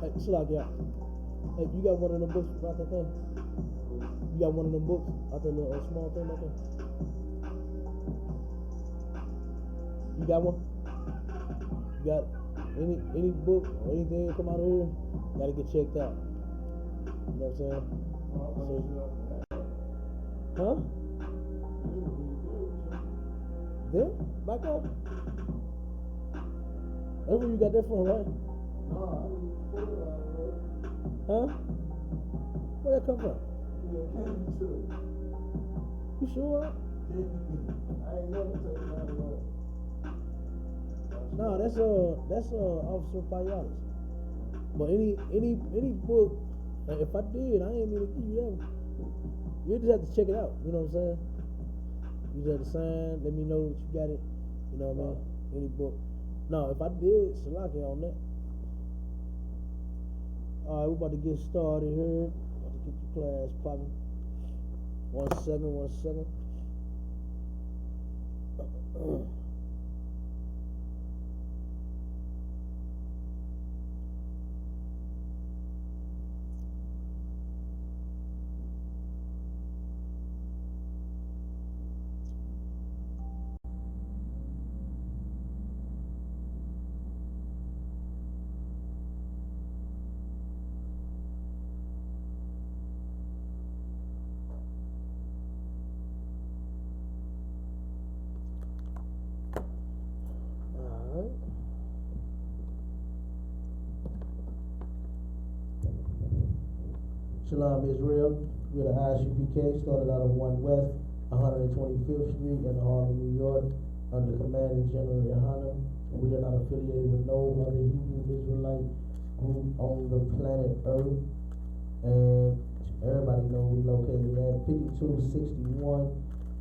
Hey, Slack, yeah. Hey, you got one of them books about that thing? You got one of them books out there, little small thing right there? You got one? You got any book or anything that come out of here? Gotta get checked out. You know what I'm saying? Huh? Then? Back up. That's where you got that from, right? No, I didn't put it out of it. Huh? Where that come from? Yeah, candy too. You sure? I ain't never taken that away. No, that's Officer Payalis. But any book, if I did, I ain't mean to give you that one. You just have to check it out. You know what I'm saying? You just have to sign. Let me know that you got it. You know what I mean? Any book. No, if I did, Salaki on that. All right, we're about to get started here. About to get the class popping. 1 second, 1 second. Shalom Israel. We're the Isupk, started out of 1 West, 125th Street in Harlem, New York, under Commander General Yohanan. We are not affiliated with no other Hebrew Israelite group on the planet Earth. And everybody knows we located at 5261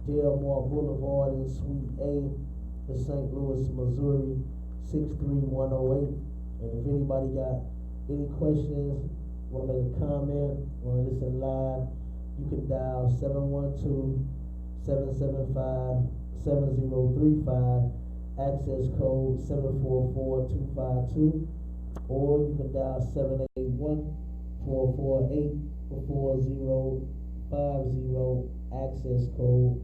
Delmar Boulevard in Suite A, in St. Louis, Missouri, 63108. And if anybody got any questions, want to make a comment, want to listen live, you can dial 712-775-7035, access code 744252, or you can dial 781-448-4050, access code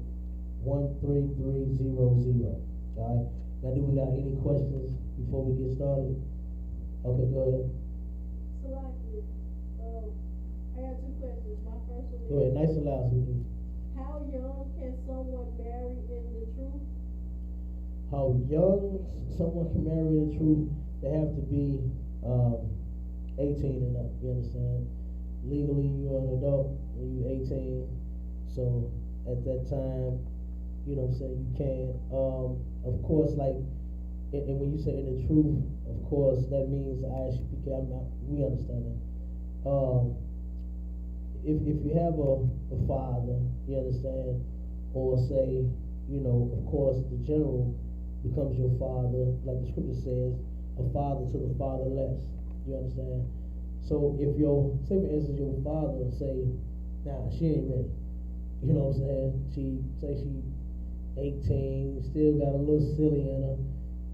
13300. Alright, now do we got any questions before we get started? Okay, go ahead. I have 2 questions. My first one is, go ahead, nice and loud, sweetie. how young can someone marry in the truth? How young someone can marry the truth? They have to be 18 and up, you understand? Legally, you're an adult when you're 18, so at that time, you know what I'm saying, you can. Of course, like, and when you say in the truth, of course, that means we understand that. If you have a father, you understand, or say, you know, of course, the general becomes your father, like the scripture says, a father to the fatherless, you understand? So if say for instance, your father say, nah, she ain't ready, you know what I'm saying? She 18, still got a little silly in her,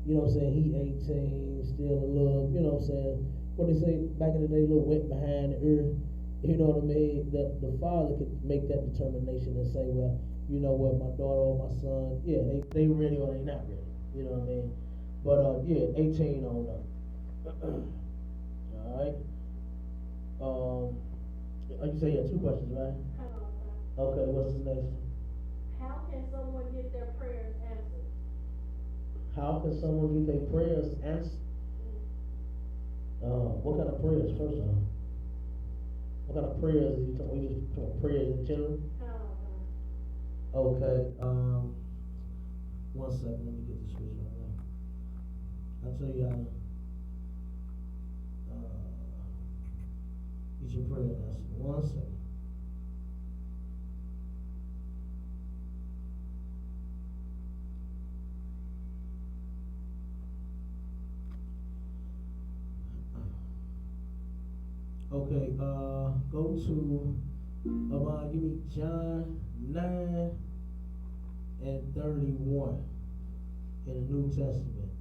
you know what I'm saying? He 18, still a little, you know what I'm saying? What they say back in the day, a little wet behind the ear. You know what I mean? The father could make that determination and say, well, you know what, my daughter or my son, yeah, they ready or they not ready. You know what I mean? But yeah, 18 on up. Alright. Like you say, you have 2 questions, right? Okay, what's the next one? How can someone get their prayers answered? How can someone get their prayers answered? What kind of prayers, first of all? What kind of prayers are you talking? We just talking prayers in general? Okay, 1 second, let me get the switch on there. I'll tell you how to get your prayer answered. 1 second. Okay, go to give me John 9:31 in the New Testament.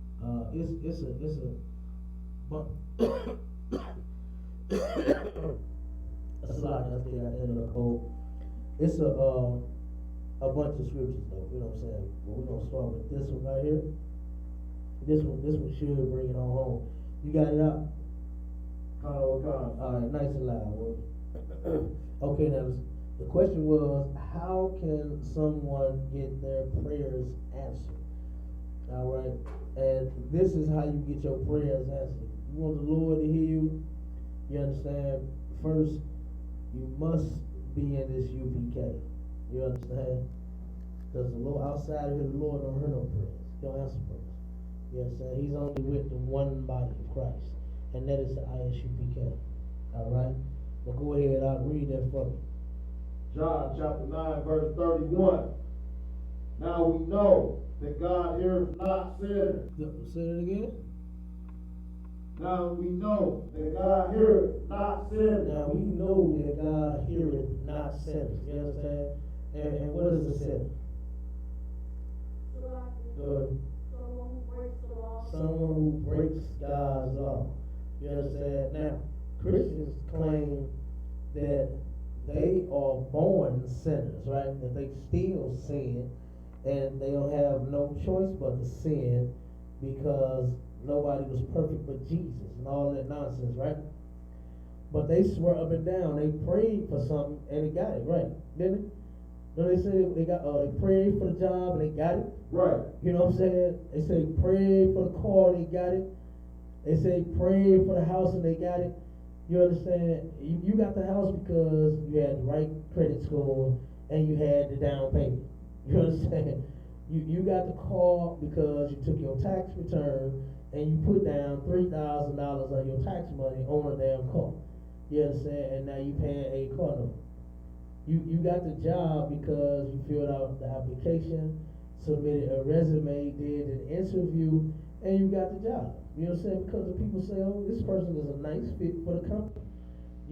It's a That's a lot. I think at the end of the quote. It's a bunch of scriptures though. You know what I'm saying? But we're gonna start with this one right here. This one should bring it on home. You got it out. All All right, nice and loud. Okay, now the question was, how can someone get their prayers answered? All right, and this is how you get your prayers answered. You want the Lord to hear you. You understand? First, you must be in this UPK. You understand? Because the Lord outside of here, the Lord don't hear no prayers. He don't answer prayers. You understand? He's only with the one body of Christ, and that is the ISUPK. All right. Well, go ahead. I'll read that for me. John chapter 9, verse 31. Now we know that God heareth not sinners. Say it again. Now we know that God heareth not sinners. Now we know that God heareth not sinners. You understand? And what is a sinner? Good. Someone who breaks the law. Someone who breaks God's law. You understand? Now, Christians claim that they are born sinners, right? That they still sin, and they don't have no choice but to sin because nobody was perfect but Jesus and all that nonsense, right? But they swear up and down they prayed for something and they got it, right? Didn't they? Don't they say they prayed for the job and they got it? Right. You know what I'm saying? They say pray for the car and they got it. They say pray for the house and they got it. You understand? You got the house because you had the right credit score and you had the down payment. You understand? You got the car because you took your tax return and you put down $3,000 of your tax money on a damn car. You understand? And now you paying a car note. You got the job because you filled out the application, submitted a resume, did an interview, and you got the job. You know what I'm saying? Because the people say, oh, this person is a nice fit for the company.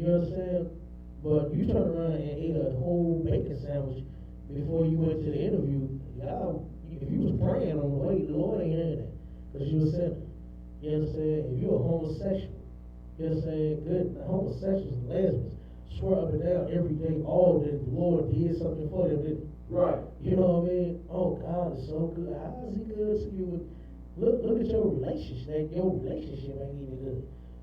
You understand? But you turn around and ate a whole bacon sandwich before you went to the interview. Y'all, if you was praying on the way, the Lord ain't hearing that. Because you a sinner. You understand? If you're a homosexual, you understand? Good homosexuals, lesbians, swear up and down every day, all day, the Lord did something for them, didn't he? Right. You know what I mean? Oh, God is so good. How is he good to you? Look at your relationship. Your relationship ain't even good.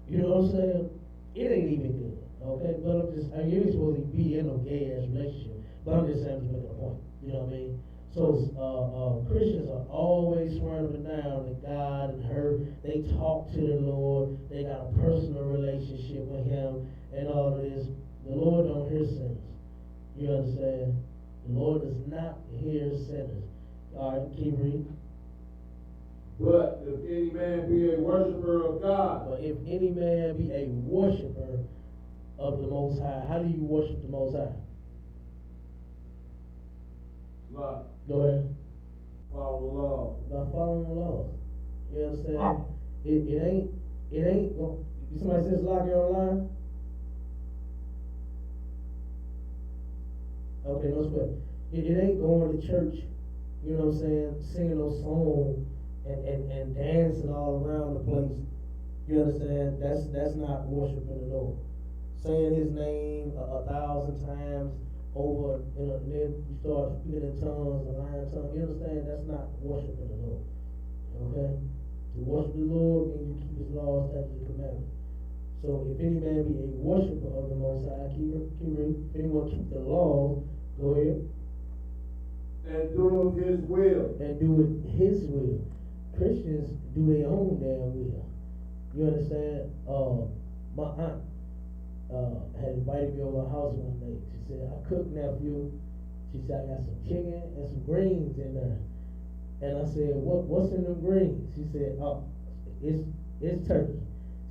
You know what I'm saying? It ain't even good. Okay? But you ain't supposed to be in no gay ass relationship. But I'm just saying, I'm just making a point. You know what I mean? So Christians are always swearing up and down that God and her, they talk to the Lord, they got a personal relationship with him and all of this. The Lord don't hear sinners. You understand? The Lord does not hear sinners. All right, keep reading. But if any man be a worshiper of God. But if any man be a worshiper of the Most High, how do you worship the Most High? Love. Go ahead. Follow the law. By following the laws. You understand? It ain't. Somebody says lock you online. Okay, no sweat. It ain't going to church, you know what I'm saying, singing those songs and dancing all around the place. You understand? That's not worshiping the Lord. Saying his name 1,000 times over, and then you start speaking in tongues and lying tongues. You understand? That's not worshiping the Lord. Okay? To worship the Lord means you keep his laws, statutes, and commandments. So if any man be a worshiper of the Most High, keep reading. If anyone keep the law, go ahead. And do his will. And do it his will. Christians do their own damn will. You understand? My aunt had invited me over her house one day. She said, I cook, nephew. She said, I got some chicken and some greens in there. And I said, what's in them greens? She said, oh, it's turkey.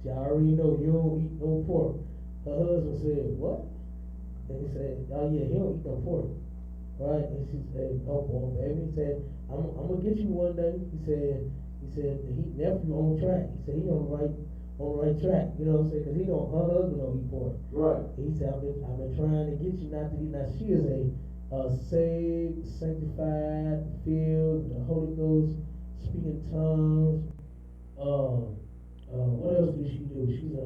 She already know you don't eat no pork. Her husband said, what? And he said, oh yeah, he don't eat no pork. Right? And she said, oh boy, baby. He said, I'm gonna get you one day. He said, he nephew on track. He said he on the right track. You know what I'm saying? Because her husband don't eat pork. Right. He said, I've been trying to get you not to eat. Now she is a saved, sanctified, filled with the Holy Ghost, speaking tongues. What else does she do? She's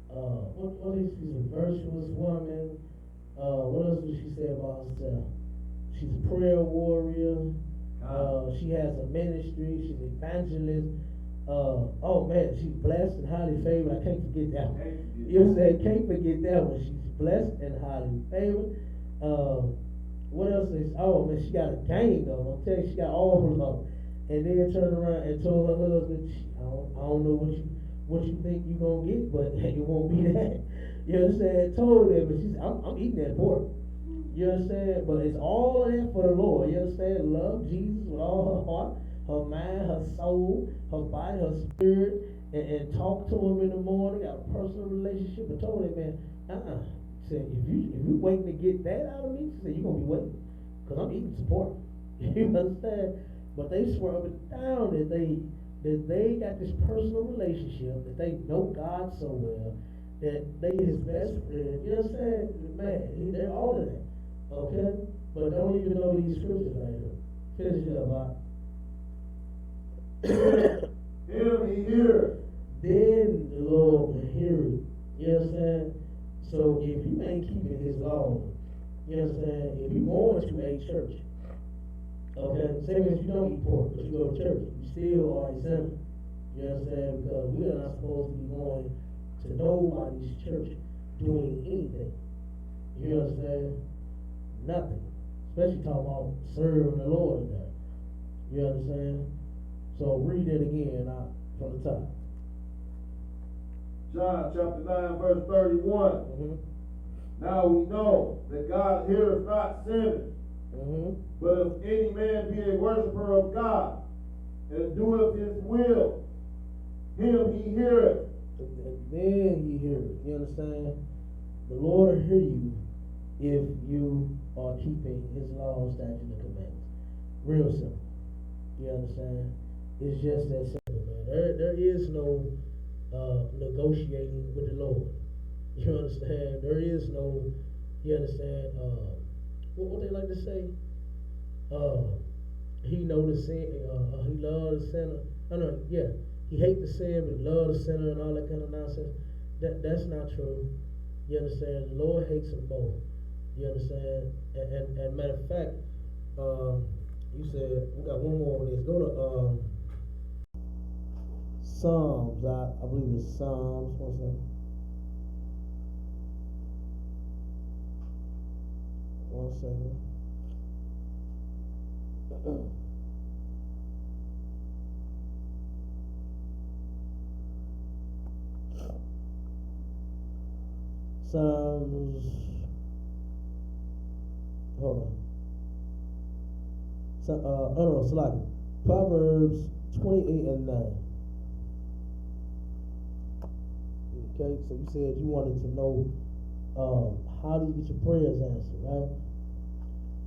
what is she's a virtuous woman. What else did she say about herself? She's a prayer warrior. She has a ministry. She's an evangelist. Oh man, she's blessed and highly favored. I can't forget that one. You know what I'm saying? Can't forget that one. She's blessed and highly favored. What else is? Oh man, she got a gang of them. I'm telling you, she got all of them. And then turned around and told her husband, I don't know what you think you gonna get, but it won't be that. You understand? Told her, but she said, I'm eating that pork. You understand? But it's all of that for the Lord. You understand? Love Jesus with all her heart, her mind, her soul, her body, her spirit, and talk to him in the morning, got a personal relationship, and told him, man, said, if you waiting to get that out of me, she said, you're gonna be waiting. Because I'm eating some pork. You understand? But they swear up and down that they got this personal relationship, that they know God so well, that they his best friend. You understand? Man, they're all of that. Okay? But don't even know these scriptures right here. Finish it up, Him he hear. Then the Lord will hear it. You understand? So if you ain't keeping his law, you understand? If you going to a church, okay, same as you don't eat pork, but you go to church, you still are a sinner. You understand? Because we are not supposed to be going to nobody's church doing anything. You understand? Nothing. Especially talking about serving the Lord in there. You understand? So read it again from the top. John chapter 9 verse 31. Mm-hmm. Now we know that God heareth not sinners. Mm-hmm. But if any man be a worshiper of God, and doeth his will, him he heareth. Then he hear it. You understand? The Lord will hear you if you are keeping his laws, statutes, and commandments. Real simple. You understand? It's just that simple, man. There is no negotiating with the Lord. You understand? There is no, you understand, what they like to say? He know the sin, he love the sinner. He hate the sin, but he love the sinner and all that kind of nonsense. That's not true. You understand? The Lord hates them both. You understand? And matter of fact, you said we got one more on this. Go to Psalms. I believe it's Psalms. One second. One second. Psalms. Hold on. Salaki. Proverbs 28 and 9. Okay, so you said you wanted to know how do you get your prayers answered, right?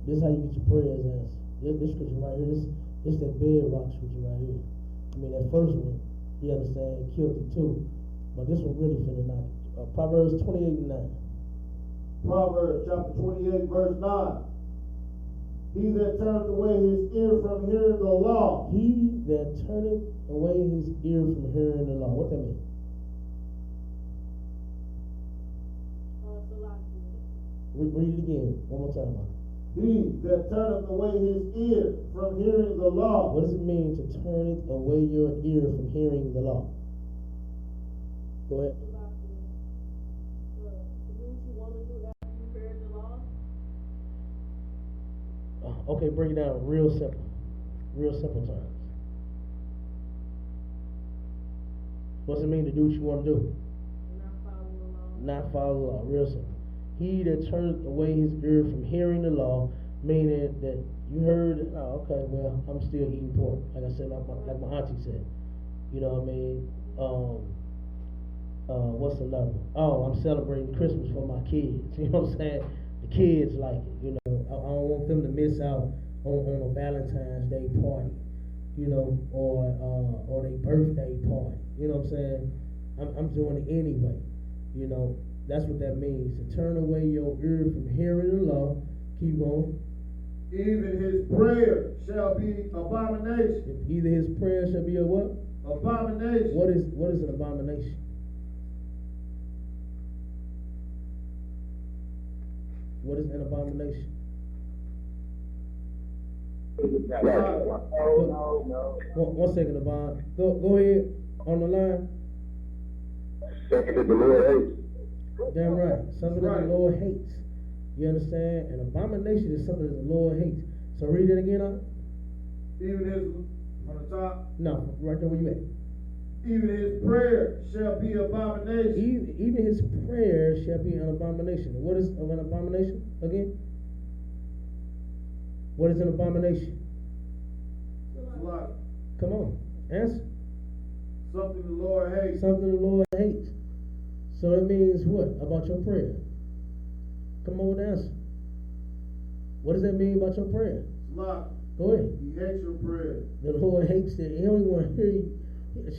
This is how you get your prayers answered. This scripture right here, this that bedrock scripture right here. I mean, that first one, you understand, killed it too. But this one really finna knock it. Proverbs 28 and 9. Proverbs chapter 28 verse 9. He that turneth away his ear from hearing the law. He that turneth away his ear from hearing the law. What that mean? Read it again, one more time. He that turneth away his ear from hearing the law. What does it mean to turn away your ear from hearing the law? Go ahead. Okay, break it down real simple terms. What does it mean to do what you want to do? Not follow the law. Real simple. He that turneth away his ear from hearing the law, meaning that you heard, oh, okay, well, I'm still eating pork. Like I said, like my auntie said. You know what I mean? What's another? Oh, I'm celebrating Christmas for my kids. You know what I'm saying? The kids like it. You know, I don't want them to miss out on a Valentine's Day party. You know, or their birthday party. You know what I'm saying? I'm doing it anyway. You know, that's what that means. To turn away your ear from hearing the law. Keep going. Even his prayer shall be abomination. Either his prayer shall be a what? Abomination. What is an abomination? What is an abomination? What is an abomination? One second, Abon. Go ahead on the line. Something that the Lord hates. Damn right. Something that the Lord hates. You understand? An abomination is something that the Lord hates. So read it again, huh? Even his, on the top. No, right there where you at. Even his prayer shall be abomination. Even his prayer shall be an abomination. What is an abomination again? What is an abomination? Like, come on, answer. Something the Lord hates. Something the Lord hates. So that means what about your prayer? Come on with the answer. What does that mean about your prayer? Like, go ahead. He hates your prayer. The Lord hates it. He don't even want to hear you.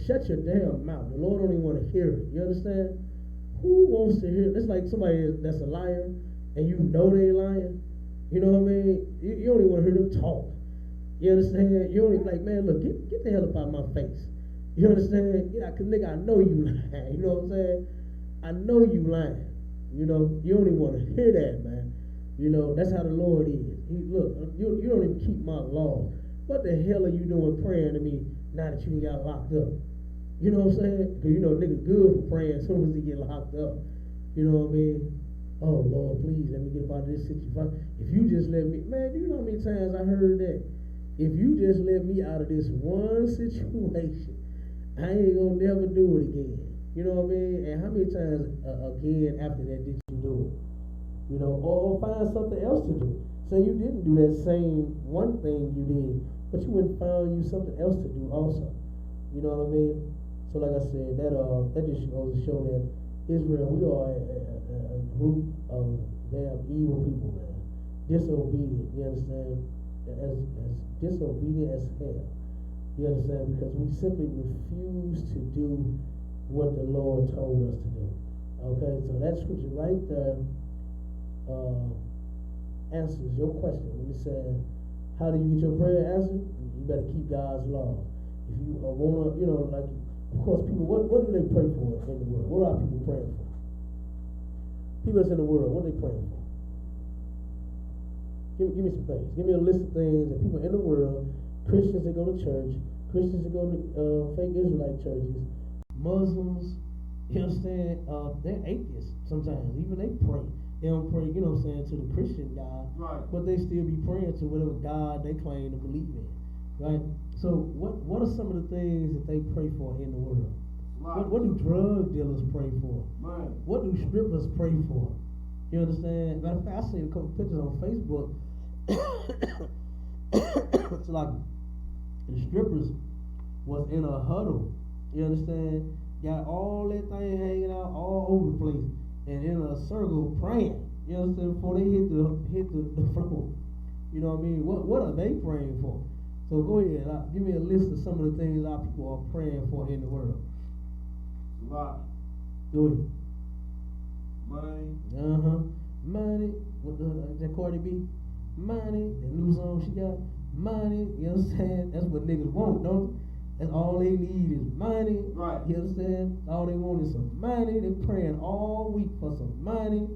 Shut your damn mouth. The Lord don't even want to hear it. You understand? Who wants to hear? It's like somebody that's a liar and you know they lying. You know what I mean? You don't even want to hear them talk. You understand? You don't even like, man, look, get the hell up out of my face. You understand? Yeah, cause nigga, I know you lying. You know what I'm saying? I know you lying. You know, you don't even want to hear that, man. You know, that's how the Lord is. Look, you don't even keep my laws. What the hell are you doing praying to me now that you got locked up? You know what I'm saying? Because you know nigga good for praying as soon as he get locked up. You know what I mean? Oh Lord, please let me get up out of this situation. If you just let me, man, you know how many times I heard that? If you just let me out of this one situation, I ain't gonna never do it again. You know what I mean? And how many times again after that did you do it? You know, or find something else to do. So you didn't do that same one thing you did, but you went and found you something else to do also. You know what I mean? So like I said, that just goes to show that Israel, we are a group of damn evil people, man. Disobedient, you understand? As disobedient as hell. You understand? Because we simply refuse to do what the Lord told us to do. Okay, so that scripture right there answers your question when it says, how do you get your prayer answered? You better keep God's law. If you wanna, you know, like, of course, people, what do they pray for in the world? What are people praying for? People that's in the world, what are they praying for? Give me some things. Give me a list of things that people in the world, Christians that go to church, Christians that go to fake Israelite churches, Muslims, you understand? They're atheists sometimes. Even they pray. They don't pray, you know what I'm saying, to the Christian God, right, but they still be praying to whatever God they claim to believe in, right? So what are some of the things that they pray for in the world? right. What do drug dealers pray for? Right. What do strippers pray for? You understand? Matter of fact, I seen a couple pictures on Facebook. It's like the strippers was in a huddle. You understand? Got all that thing hanging out all over the place. And in a circle praying, you understand, before they hit the floor. You know what I mean? What are they praying for? So go ahead, give me a list of some of the things our people are praying for in the world. Lot. Go ahead. Money. Money. What that Cardi B? Money. That new song she got. Money. You understand? That's what niggas want, don't they? That's all they need is money. Right. You understand? All they want is some money. They praying all week for some money.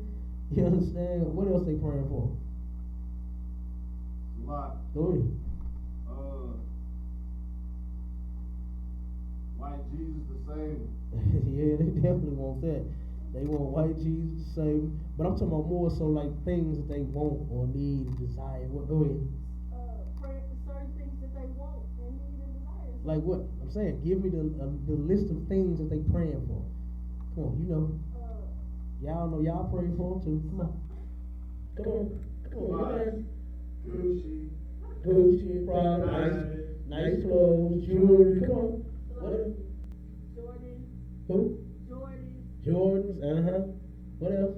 You understand? What else they praying for? Lot. Go ahead. White Jesus to save them. Yeah, they definitely want that. They want white Jesus to save them. But I'm talking about more so like things that they want or need and desire. What? Go ahead. Pray for certain things that they want and need and desire. Like what? I'm saying, give me the list of things that they praying for. Come on, you know. Y'all know y'all pray for them too. Come on. Come on. Gucci, Prada, nice clothes, jewelry. Come on. What? Jordan. Who? Jordans. What else?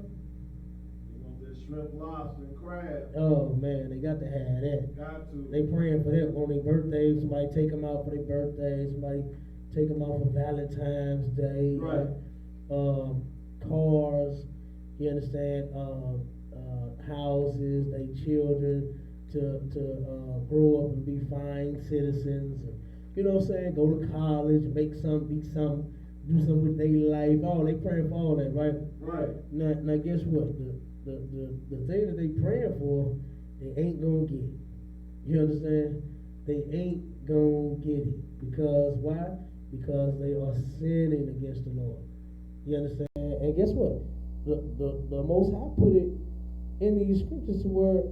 You want this shrimp, lobster, and crab. Oh man, they got to have that. Got to. They praying for that on their birthday. Somebody take them out for their birthday. Somebody take them out for Valentine's Day. Right. Cars. You understand? Houses. They children to grow up and be fine citizens. You know what I'm saying? Go to college, make some, be some, do something with their life. Oh, they praying for all that, right? Right. Now guess what? The the thing that they praying for, they ain't gonna get it. You understand? They ain't gonna get it. Because why? Because they are sinning against the Lord. You understand? And guess what? The Most High put it in these scriptures to where,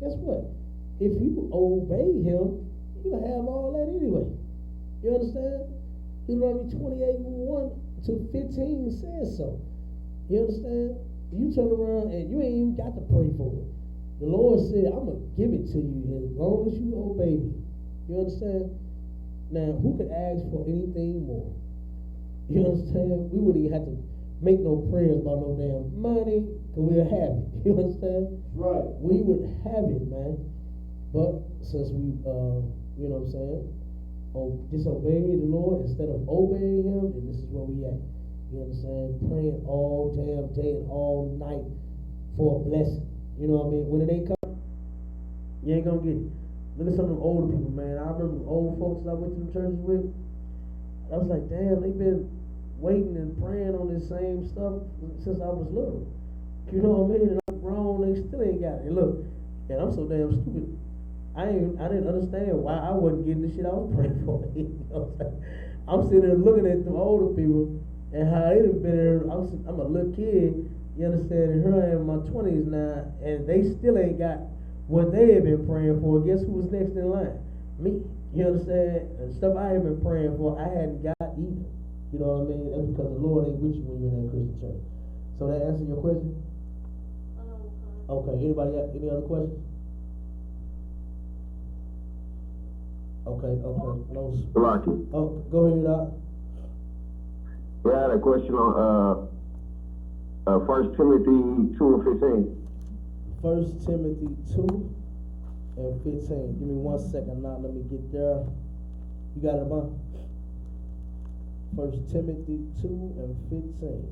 guess what? If you obey Him, you'll have all that anyway. You understand? Deuteronomy 28:1-15 says so. You understand? You turn around and you ain't even got to pray for it. The Lord said, I'm going to give it to you as long as you obey me. You understand? Now, who could ask for anything more? You understand? We wouldn't even have to make no prayers about no damn money, because we'll have it. You understand? Right. We would have it, man. But since we, you know what I'm saying, disobey the Lord instead of obeying Him, then this is where we at. You understand? Praying all damn day and all night for a blessing. You know what I mean? When it ain't coming, you ain't gonna get it. Look at some of them older people, man. I remember the old folks that I went to the churches with. I was like, damn, they've been waiting and praying on this same stuff since I was little. You know what I mean? And I'm grown, they still ain't got it. And look, and I'm so damn stupid. I didn't understand why I wasn't getting the shit I was praying for. You know what I'm saying? I'm sitting there looking at the older people and how they done been there. I'm a little kid, you understand? And here I am in my 20s now, and they still ain't got what they have been praying for. Guess who was next in line? Me. You understand? And stuff I have been praying for, I hadn't got either. You know what I mean? That's because the Lord ain't with you when you're in that Christian church. So that answer your question? Okay. Anybody got any other questions? Okay. No. Lucky. Oh, go ahead, Doc. Yeah, I had a question on 1 Timothy 2:15. 1 Timothy 2:15. Give me 1 second now. Let me get there. You got it, Abon? 1 Timothy 2:15.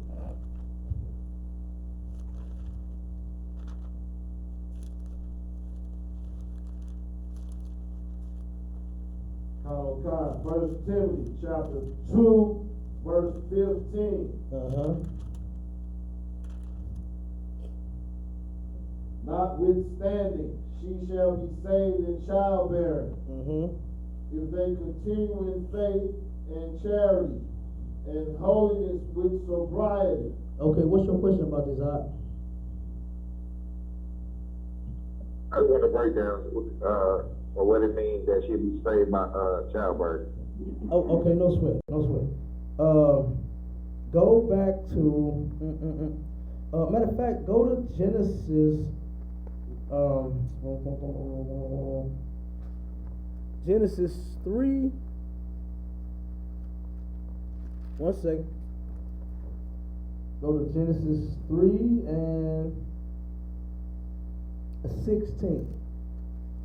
God, 1 Timothy chapter 2, verse 15. Notwithstanding, she shall be saved in childbearing, if they continue in faith and charity and holiness with sobriety. Okay, what's your question about this, Art? I just want to break down what it means that she'll be saved by childbirth. Oh, okay, no sweat. Go back to matter of fact, go to Genesis. Genesis 3. 1 second. Go to Genesis 3 and 16.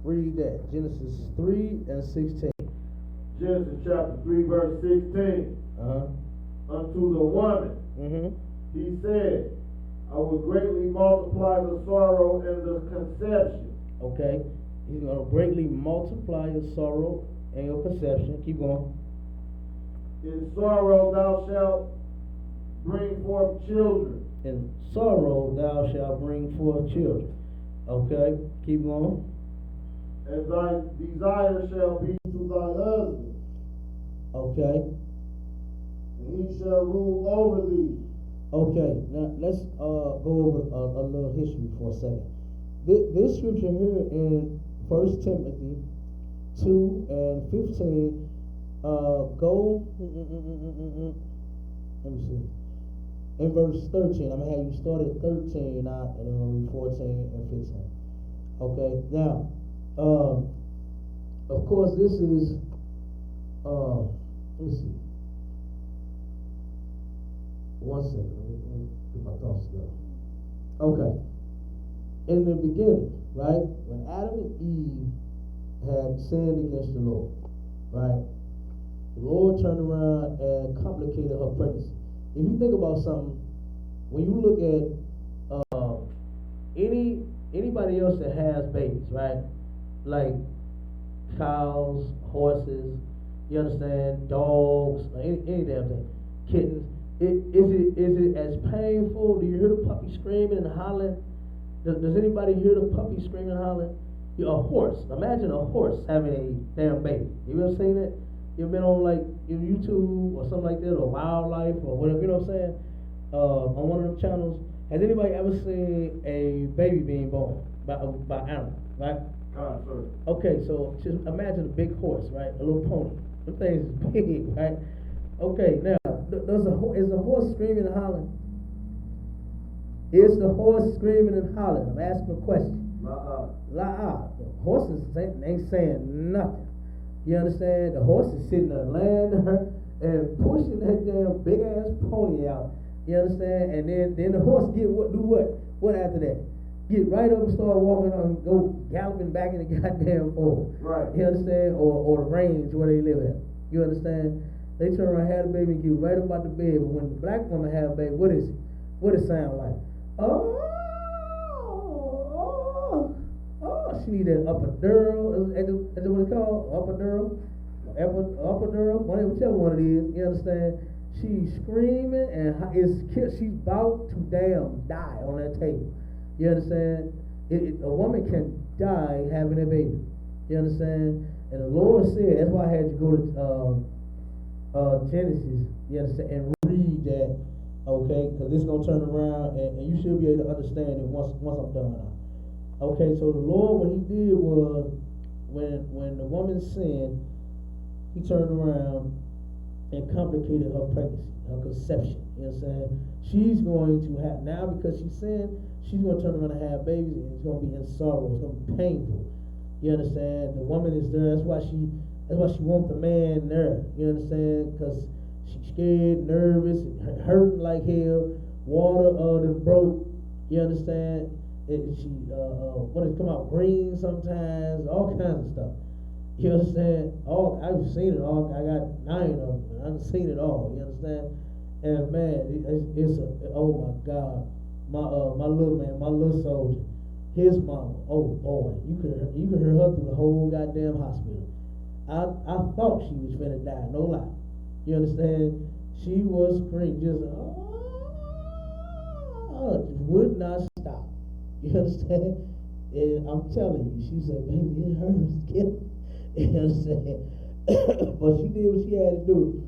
Read that. Genesis 3 and 16. Genesis chapter 3, verse 16. Unto the woman, he said, I will greatly multiply the sorrow and the conception. Okay. He's going to greatly multiply your sorrow and your conception. Keep going. In sorrow thou shalt bring forth children. In sorrow thou shalt bring forth children. Okay. Keep going. And thy desire shall be to thy husband. Okay. And he shall rule over thee. Okay, now let's go over a little history for a second. This scripture here in 1 Timothy 2 and 15, go, let me see, in verse 13, I'm going to have you start at 13 now, and then we'll read 14 and 15. Okay, now, of course this is, let me see. 1 second, let me get my thoughts together. Okay. In the beginning, right, when Adam and Eve had sinned against the Lord, right, the Lord turned around and complicated her pregnancy. If you think about something, when you look at anybody else that has babies, right, like cows, horses, you understand, dogs, any damn thing, kittens. Is it as painful? Do you hear the puppy screaming and hollering? Does anybody hear the puppy screaming and hollering? Yeah, a horse. Imagine a horse having a damn baby. You ever seen it? You ever been on like YouTube or something like that, or Wildlife or whatever, you know what I'm saying? On one of them channels. Has anybody ever seen a baby being born by animal, right? Sir. Okay, so just imagine a big horse, right? A little pony. Them things is big, right? Okay, now, is the horse screaming and hollering? Is the horse screaming and hollering? I'm asking a question. La. The horses ain't saying nothing. You understand? The horse is sitting there laying there and pushing that damn big ass pony out. You understand? And then the horse do what? What after that? Get right up and start walking on and go galloping back in the goddamn fold. Right. You understand? Or the range where they live at. You understand? They turn around, have a baby, and get right up out the bed. But when the black woman have a baby, what is it? What it sound like? Oh, she need that epidural. Is that what it's called? Epidural? Epidural? Whichever one it is. You understand? She's screaming and she's about to damn die on that table. You understand? A woman can die having a baby. You understand? And the Lord said, that's why I had you go to Genesis, you understand, and read that, okay? Because this is going to turn around, and you should be able to understand it once I'm done. Okay, so the Lord, what he did was, when the woman sinned, he turned around and complicated her pregnancy, her conception. You know what I'm saying? She's going to have, now because she sinned, she's going to turn around and have babies, and it's going to be in sorrow, it's going to be painful. You understand? The woman is there, that's why she wants the man there. You understand? Because she's scared, nervous, hurting like hell, water done broke. You understand? When it come out green sometimes, all kinds of stuff. You understand? I've seen it all. I got 9 of them. I've seen it all. You understand? And man, oh my God, my little man, my little soldier, his mama. Oh boy, you could hear her through the whole goddamn hospital. I thought she was finna die. No lie. You understand? She was screaming, just would not stop. You understand? And I'm telling you, she said, "Baby, it hurts." You understand? But she did what she had to do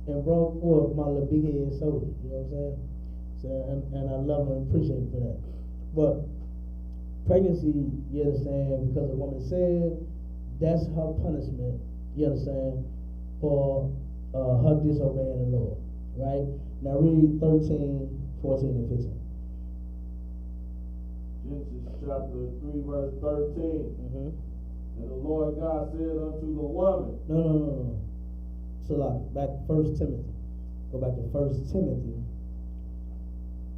and brought forth my little big head soldier. You know what I'm saying? So, and I love her and appreciate her for that. But pregnancy, you understand, because a woman said, that's her punishment, you understand, for her disobeying the Lord. Right? Now read 13, 14, and 15. Genesis chapter 3, verse 13. Mm-hmm. And the Lord God said unto the woman. No. So like back 1 Timothy. Go back to 1 Timothy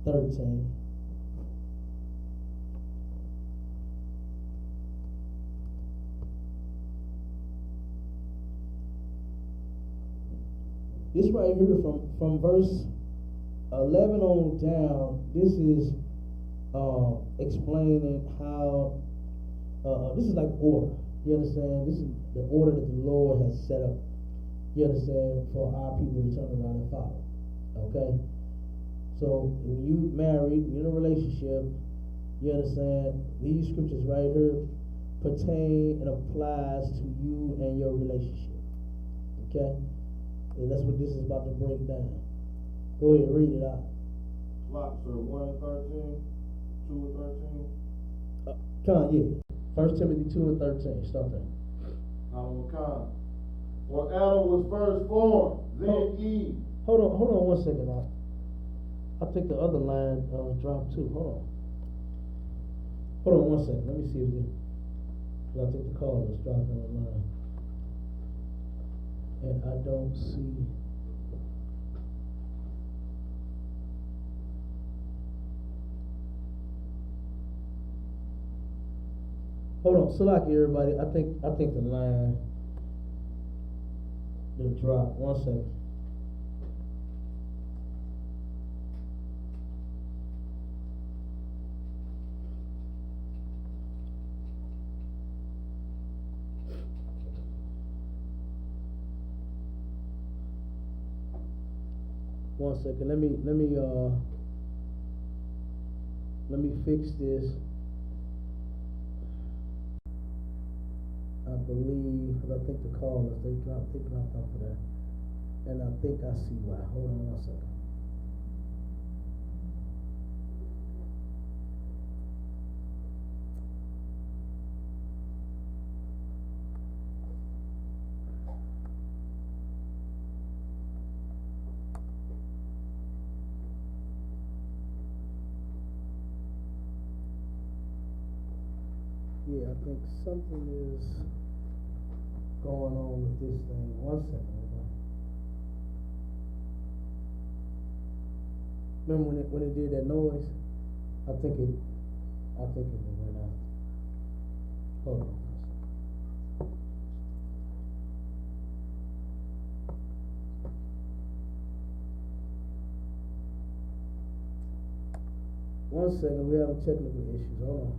13. This right here from verse 11 on down, this is explaining how this is like order. You understand? This is the order that the Lord has set up. You understand? For our people to turn around and follow. Okay? So when you married, you're in a relationship, you understand? These scriptures right here pertain and applies to you and your relationship. Okay? And that's what this is about to break down. Go ahead, read it out. Lock, sir, 1 and 13, 2 and 13. Come on, yeah. 1 Timothy 2 and 13. Start there. For Adam was first formed, then Eve. Hold on 1 second. I think the other line dropped too. Hold on 1 second. Let me see if I think the call is dropping on the line. And I don't see. Hold on, Salaki, everybody. I think the line will drop. 1 second. Let me fix this. I believe, because I think the callers, they dropped off of there. And I think I see why. Hold on 1 second. Yeah, I think something is going on with this thing. 1 second. Remember when it did that noise? I think it went out. Hold on. One second, we're having technical issues. Hold on.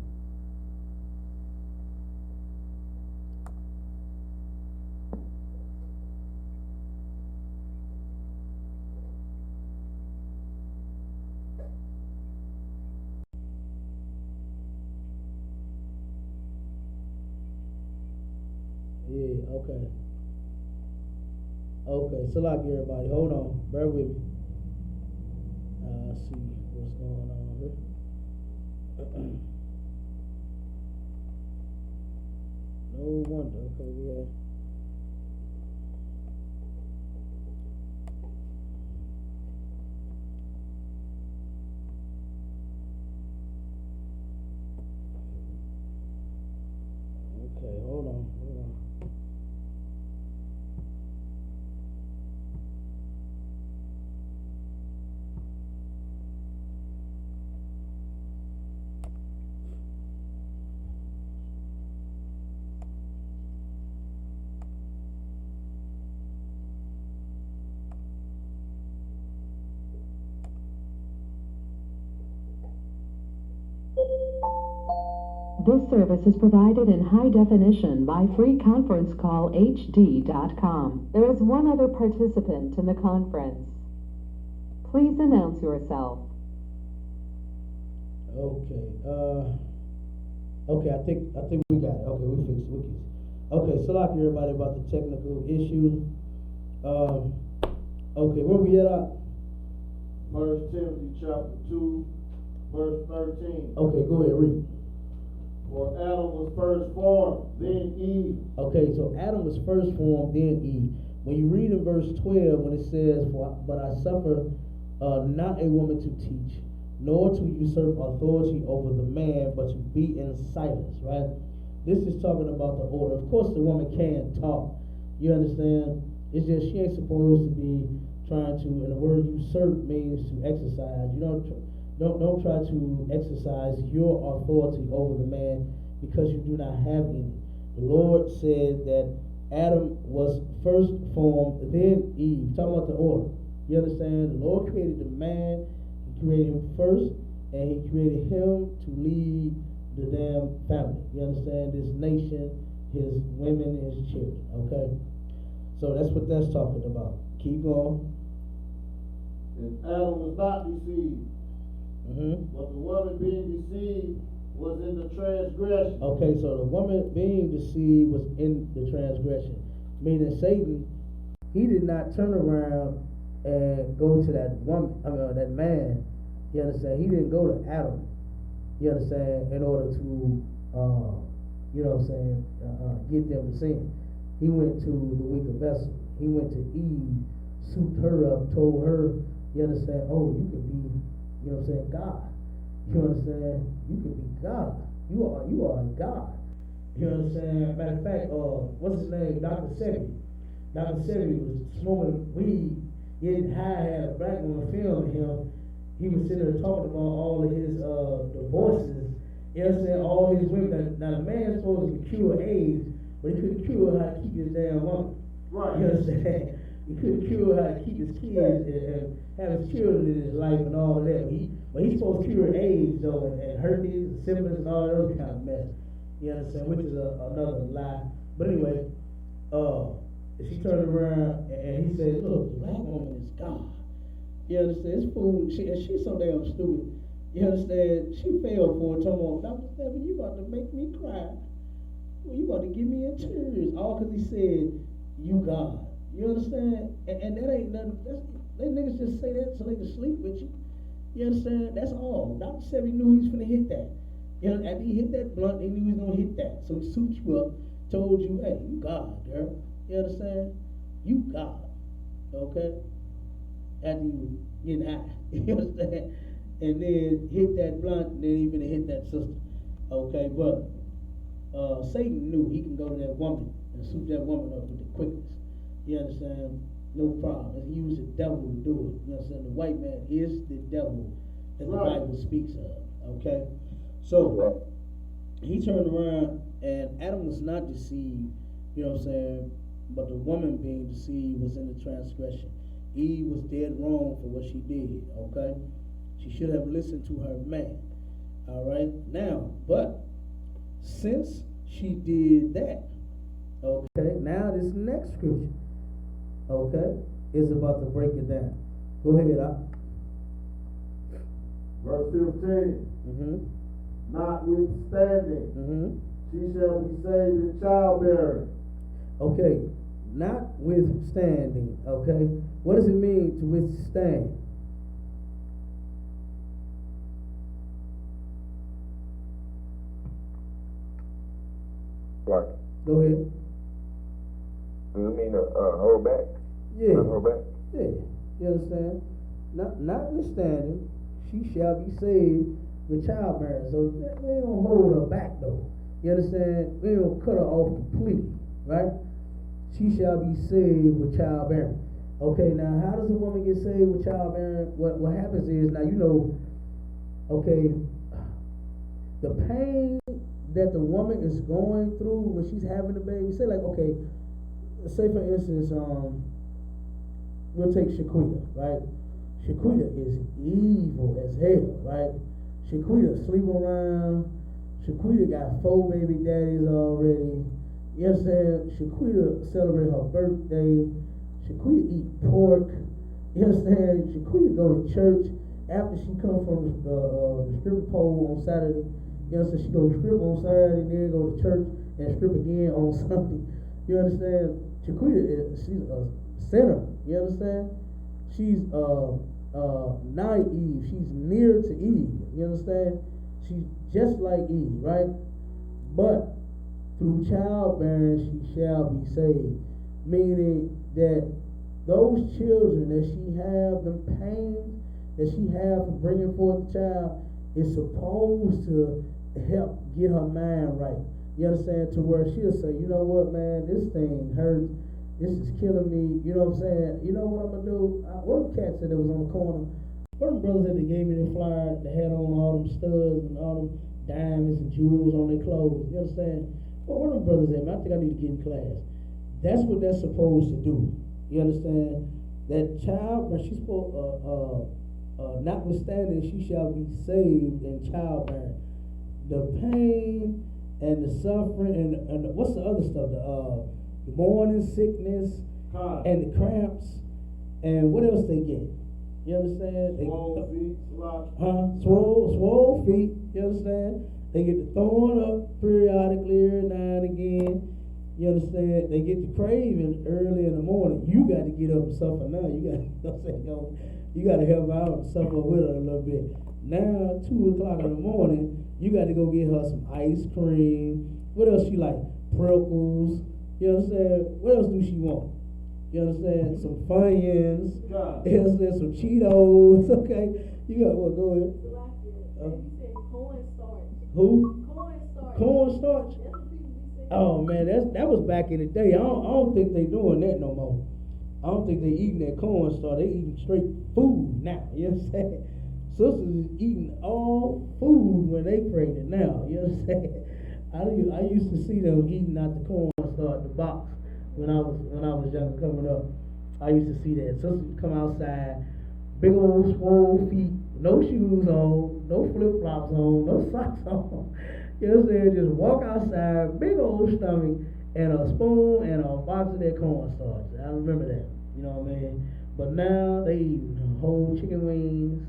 Yeah, okay. Okay, so like everybody, hold on, bear with me. See what's going on here. No wonder, okay, yeah. Okay, hold on. This service is provided in high definition by freeconferencecallhd.com. There is one other participant in the conference. Please announce yourself. Okay, I think we got it. Okay, we fixed it. Okay, so like everybody about the technical issue. Okay, where we at? 1 Timothy chapter 2, verse 13. Okay, go ahead, read. For Adam was first formed, then Eve. Okay, so Adam was first formed, then Eve. When you read in verse 12, when it says, but I suffer not a woman to teach, nor to usurp authority over the man, but to be in silence, right? This is talking about the order. Of course, the woman can talk. You understand? It's just she ain't supposed to be trying to, and the word usurp means to exercise. You don't try to exercise your authority over the man because you do not have any. The Lord said that Adam was first formed, then Eve. Talking about the order. You understand? The Lord created the man. He created him first, and he created him to lead the damn family. You understand? This nation, his women, his children. Okay? So that's what that's talking about. Keep going. And Adam was not deceived. But the woman being deceived was in the transgression. Okay, so the woman being deceived was in the transgression. Meaning Satan, he did not turn around and go to that woman, that man. You understand? He didn't go to Adam. You understand? In order to, get them to sin. He went to the weaker vessel. He went to Eve, souped her up, told her, you understand? Oh, you can be, God. You understand? You can be God. You are a God. You understand? Matter of fact, what's his name? Dr. Sebi. Dr. Sebi was smoking weed, getting high, had a black woman filming him. He was sitting there talking about all of his divorces. You understand? All his women. Now the man's supposed to cure AIDS, but he couldn't cure how to keep his damn woman. Right. You understand? He couldn't cure how to keep his kids and have his children in his life and all that. But he's supposed to cure AIDS though, and herpes and syphilis and all those kind of mess. You understand? Which is another lie. But anyway, she turned around and he said, "Look, the black woman is God." You understand? This fool, she's so damn stupid. You understand? She fell for it. Told him, "Dr. Stephen, you about to make me cry." well, you about to get me in tears, all because he said, you God. You understand? And that ain't nothing. They niggas just say that so they can sleep with you. You understand? That's all. Dr. Sebi knew he was finna hit that. You know, after he hit that blunt, he knew he was gonna hit that. So he suited you up, told you, hey, you God, girl. You understand? You God. Okay? After you getting high. You understand? And then hit that blunt, and then he finna hit that sister. Okay, but Satan knew he can go to that woman and suit that woman up with the quickness. You understand? No problem. And he used the devil to do it. You understand? The white man is the devil that the Bible speaks of. Okay? So he turned around and Adam was not deceived, you know what I'm saying? But the woman being deceived was in the transgression. Eve was dead wrong for what she did, okay? She should have listened to her man. Alright? Now, but since she did that, okay, now this next scripture, okay, is about to break it down. Go ahead, Verse 15. Notwithstanding, she shall be saved in childbearing. Okay, notwithstanding, okay? What does it mean to withstand? Right. Go ahead. You mean hold back? Yeah. Hold back? Yeah. You understand? Notwithstanding, she shall be saved with childbearing. So we don't hold her back though. You understand? We don't cut her off completely, right? She shall be saved with childbearing. Okay, now how does a woman get saved with childbearing? What happens is, now you know, okay, the pain that the woman is going through when she's having a baby, say like, okay, say for instance, we'll take Shaquita, right? Shaquita is evil as hell, right? Shaquita sleep around. Shaquita got 4 baby daddies already. You understand? Shaquita celebrate her birthday. Shaquita eat pork. You understand? Shaquita go to church after she come from the stripper pole on Saturday. You understand? She go strip on Saturday, then go to church and strip again on Sunday. You understand? Shaquita she's a sinner. You understand? She's naive. She's near to Eve. You understand? She's just like Eve, right? But through childbearing she shall be saved. Meaning that those children that she have, the pains that she have for bringing forth the child, is supposed to help get her mind right. You understand? To where she'll say, you know what, man, this thing hurts. This is killing me. You know what I'm saying? You know what I'm going to do? What the cat said that was on the corner? What them brothers that they gave me the flyer that had on all them studs and all them diamonds and jewels on their clothes? You understand? Well, where them brothers at, man? I think I need to get in class. That's what they're supposed to do. You understand? That child, but she's supposed, notwithstanding, she shall be saved in childbearing. The pain and the suffering and what's the other stuff? The morning sickness and the cramps and what else they get? You understand? Swole feet, Swole feet. You understand? They get to throwing up periodically every now and again. You understand? They get to craving early in the morning. You got to get up and suffer now. You got to help out and suffer with her a little bit. Now, 2 o'clock in the morning, you got to go get her some ice cream. What else she like? Pretzels. You understand? What else do she want? You understand? Some Funyuns. You understand? Some Cheetos. Okay. You got what? Go ahead. You said cornstarch. Who? Cornstarch. Cornstarch? That's what people be saying. Oh man, that was back in the day. I don't think they doing that no more. I don't think they eating that cornstarch. They eating straight food now. You understand? Sisters is eating all food when they pregnant now. You understand? I used to see them eating out the cornstarch, the box, when I was younger coming up. I used to see that. Sisters would come outside, big old swole feet, no shoes on, no flip flops on, no socks on. You know what I'm saying? Just walk outside, big old stomach, and a spoon and a box of that cornstarch. I remember that. You know what I mean? But now they eat whole chicken wings,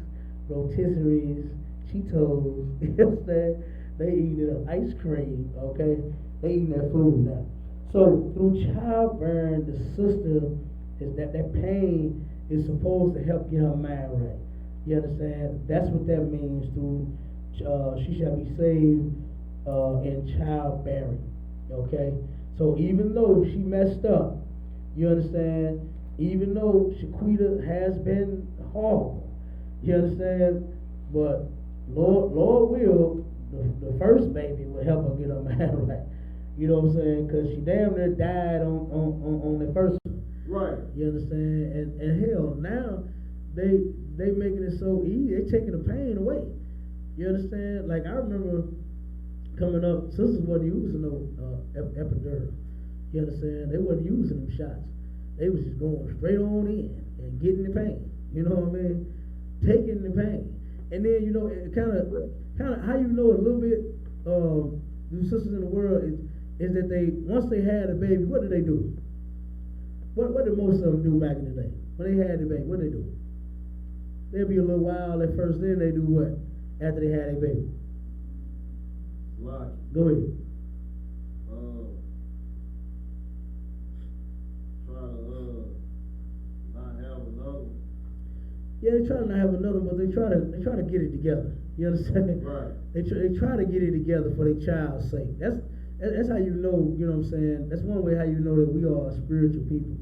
rotisseries, Cheetos. You know what I'm saying? They eating up ice cream, okay? They eating that food now. So through childbearing, the sister is that pain is supposed to help get her mind right. You understand? That's what that means through she shall be saved in childbearing. Okay? So even though she messed up, you understand, even though Shaquita has been horrible, you understand, but Lord will, the first baby will help her get her mind right. You know what I'm saying? Because she damn near died on the first one. Right. You understand? And hell, now they making it so easy. They taking the pain away. You understand? Like I remember coming up, sisters wasn't using no epidural. You understand? They wasn't using them shots. They was just going straight on in and getting the pain. You know what I mean? Taking the pain. And then you know, it kind of how you know a little bit. The sisters in the world is that they once they had a baby, what did they do? What did most of them do back in the day when they had the baby? What did they do? They'd be a little wild at first. Then they do what after they had a baby? Right. Go ahead. Try to not have another one. Yeah, they try to not have another, but they try to get it together. You understand? Right. They try to get it together for their child's sake. That's how you know. You know what I'm saying? That's one way how you know that we are spiritual people.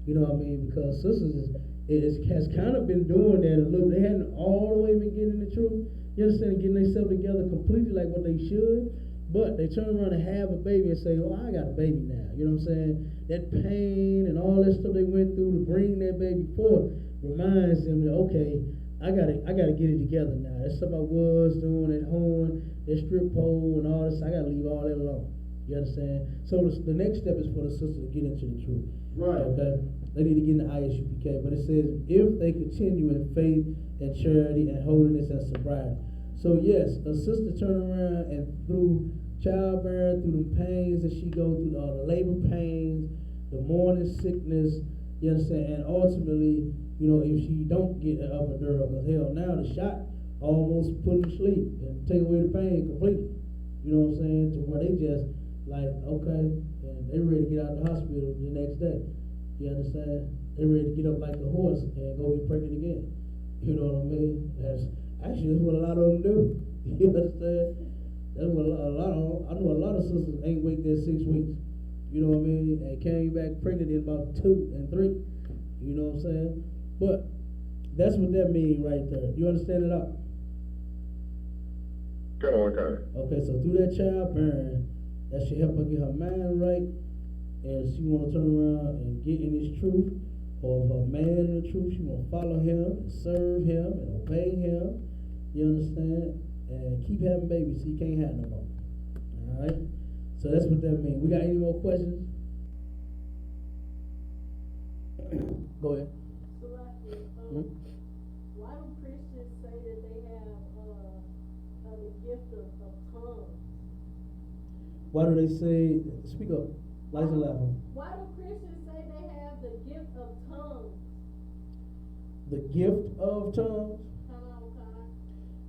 You know what I mean? Because sisters has kind of been doing that a little. They hadn't all the way been getting the truth. You understand? Getting themselves together completely like what they should. But they turn around and have a baby and say, oh, I got a baby now. You know what I'm saying? That pain and all that stuff they went through to bring that baby forth reminds them that, okay, I gotta get it together now. That stuff I was doing at home, that strip pole and all this, I gotta leave all that alone. You understand? So the next step is for the sister to get into the truth. Right. Okay? They need to get in the ISUPK. But it says, if they continue in faith and charity and holiness and sobriety. So yes, a sister turn around and through childbearing, through the pains that she goes through, the labor pains, the morning sickness, you understand, and ultimately, you know, if she don't get an epidural, because hell, now the shot almost put her to sleep and take away the pain completely. You know what I'm saying? To where they just like, okay, and they ready to get out of the hospital the next day. You understand? They ready to get up like a horse and go get pregnant again. You know what I mean? That's what a lot of them do. You understand? That's what I know a lot of sisters ain't wait there 6 weeks. You know what I mean? And came back pregnant in about 2 and 3. You know what I'm saying? But that's what that means right there. You understand it all? Kind of. Okay, so through that childbearing, that should help her get her mind right, and she want to turn around and get in his truth, or if her man in the truth, she want to follow him, and serve him, and obey him. You understand? And keep having babies, so you can't have no more. All right. So that's what that means. We got any more questions? Go ahead. Why do Christians say that they have the gift of tongues? Why do they say, speak up, lights and loud? Why do Christians say they have the gift of tongues? The gift of tongues?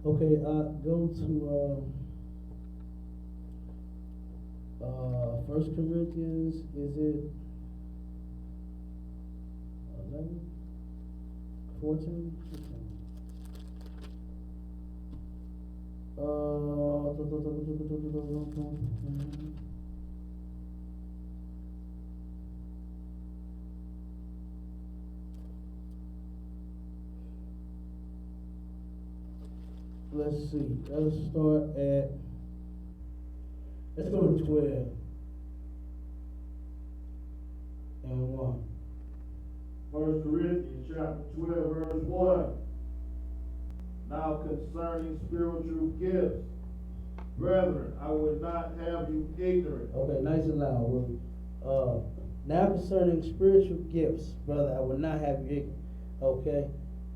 Okay, go to 1 Corinthians, is it 11, 14, 15? Let's see. Let's start at. Let's go to 12 and 1. 1 Corinthians chapter 12, verse 1. Now concerning spiritual gifts, brethren, I would not have you ignorant. Okay, nice and loud, Willie. Now concerning spiritual gifts, brother, I would not have you ignorant. Okay,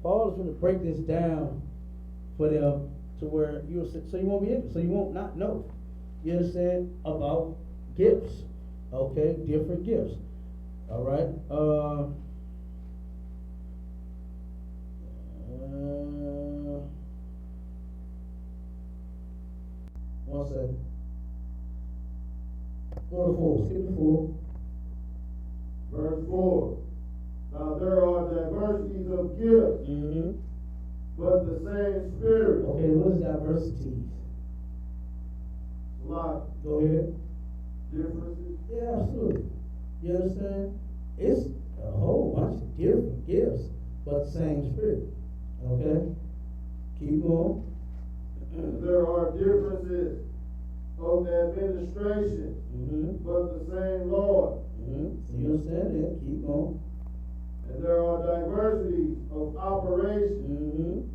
Paul is going to break this down for them to where you'll, so you won't be ignorant, so you won't not know. You understand about gifts? Okay, different gifts. All right. 1 second. Go to 4. Skip to 4. Verse 4. Now there are diversities of gifts, but the same Spirit. Okay, what is diversities? A lot. Go ahead. Differences. Yeah, absolutely. You understand? It's a whole bunch of different gifts, but the same Spirit. Okay? Keep going. There are differences of administration, but the same Lord. So you understand that? Keep going. And there are diversities of operation,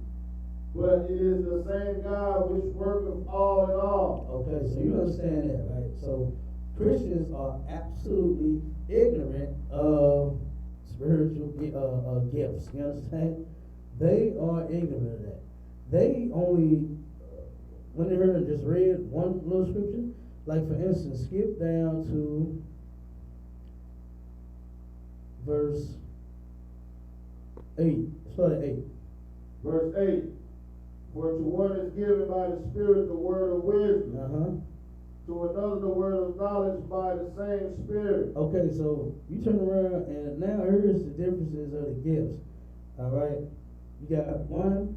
but it is the same God which worketh all in all. Okay, so you understand that, right? So Christians are absolutely ignorant of spiritual gifts. You understand? They are ignorant of that. They only, when they heard and just read one little scripture, like for instance, skip down to verse 8. Start at 8. Verse 8. For to one is given by the Spirit the word of wisdom, to another the word of knowledge by the same Spirit. Okay, so you turn around and now here's the differences of the gifts. All right, you got one,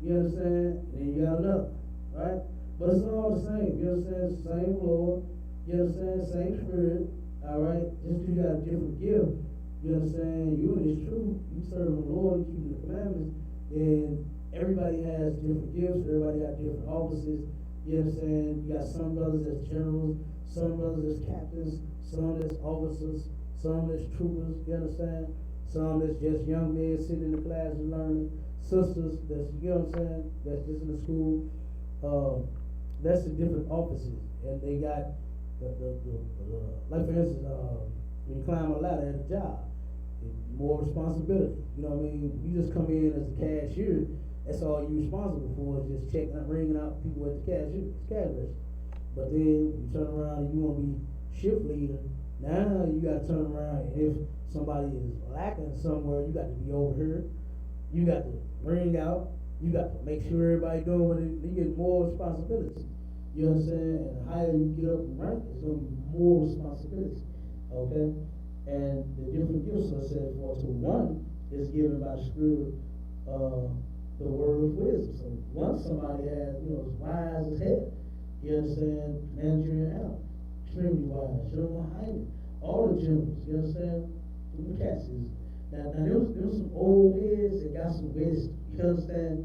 you understand, and you got another, right? But it's all the same. You understand? Same Lord. You understand? Same Spirit. All right, just you got a different gift. You understand? You and it's true. You serve the Lord and keeping the commandments, and everybody has different gifts. Everybody got different offices. You understand? You got some brothers as generals, some brothers as captains, some as officers, some as troopers. You understand? Some that's just young men sitting in the class and learning. Sisters that's, you know what I'm saying, that's just in the school. That's the different offices, and they got the like for instance, when you climb a ladder at a job, more responsibility. You know what I mean? You just come in as a cashier. That's all you're responsible for, is just checking out, ringing out people at the cash register. But then you turn around and you want to be shift leader. Now you got to turn around, and if somebody is lacking somewhere, you got to be over here. You got to ring out. You got to make sure everybody doing what they get more responsibilities. You understand? And the higher you get up in rank, it's going to be more responsibilities. Okay? And the different gifts are said for. So one is given by the Spirit, the word of wisdom. So once somebody has, is wise as hell, you understand, managerial out, extremely wise, General Hyman, all the generals, you understand, the cats is. Now there was some old heads that got some wisdom, you understand?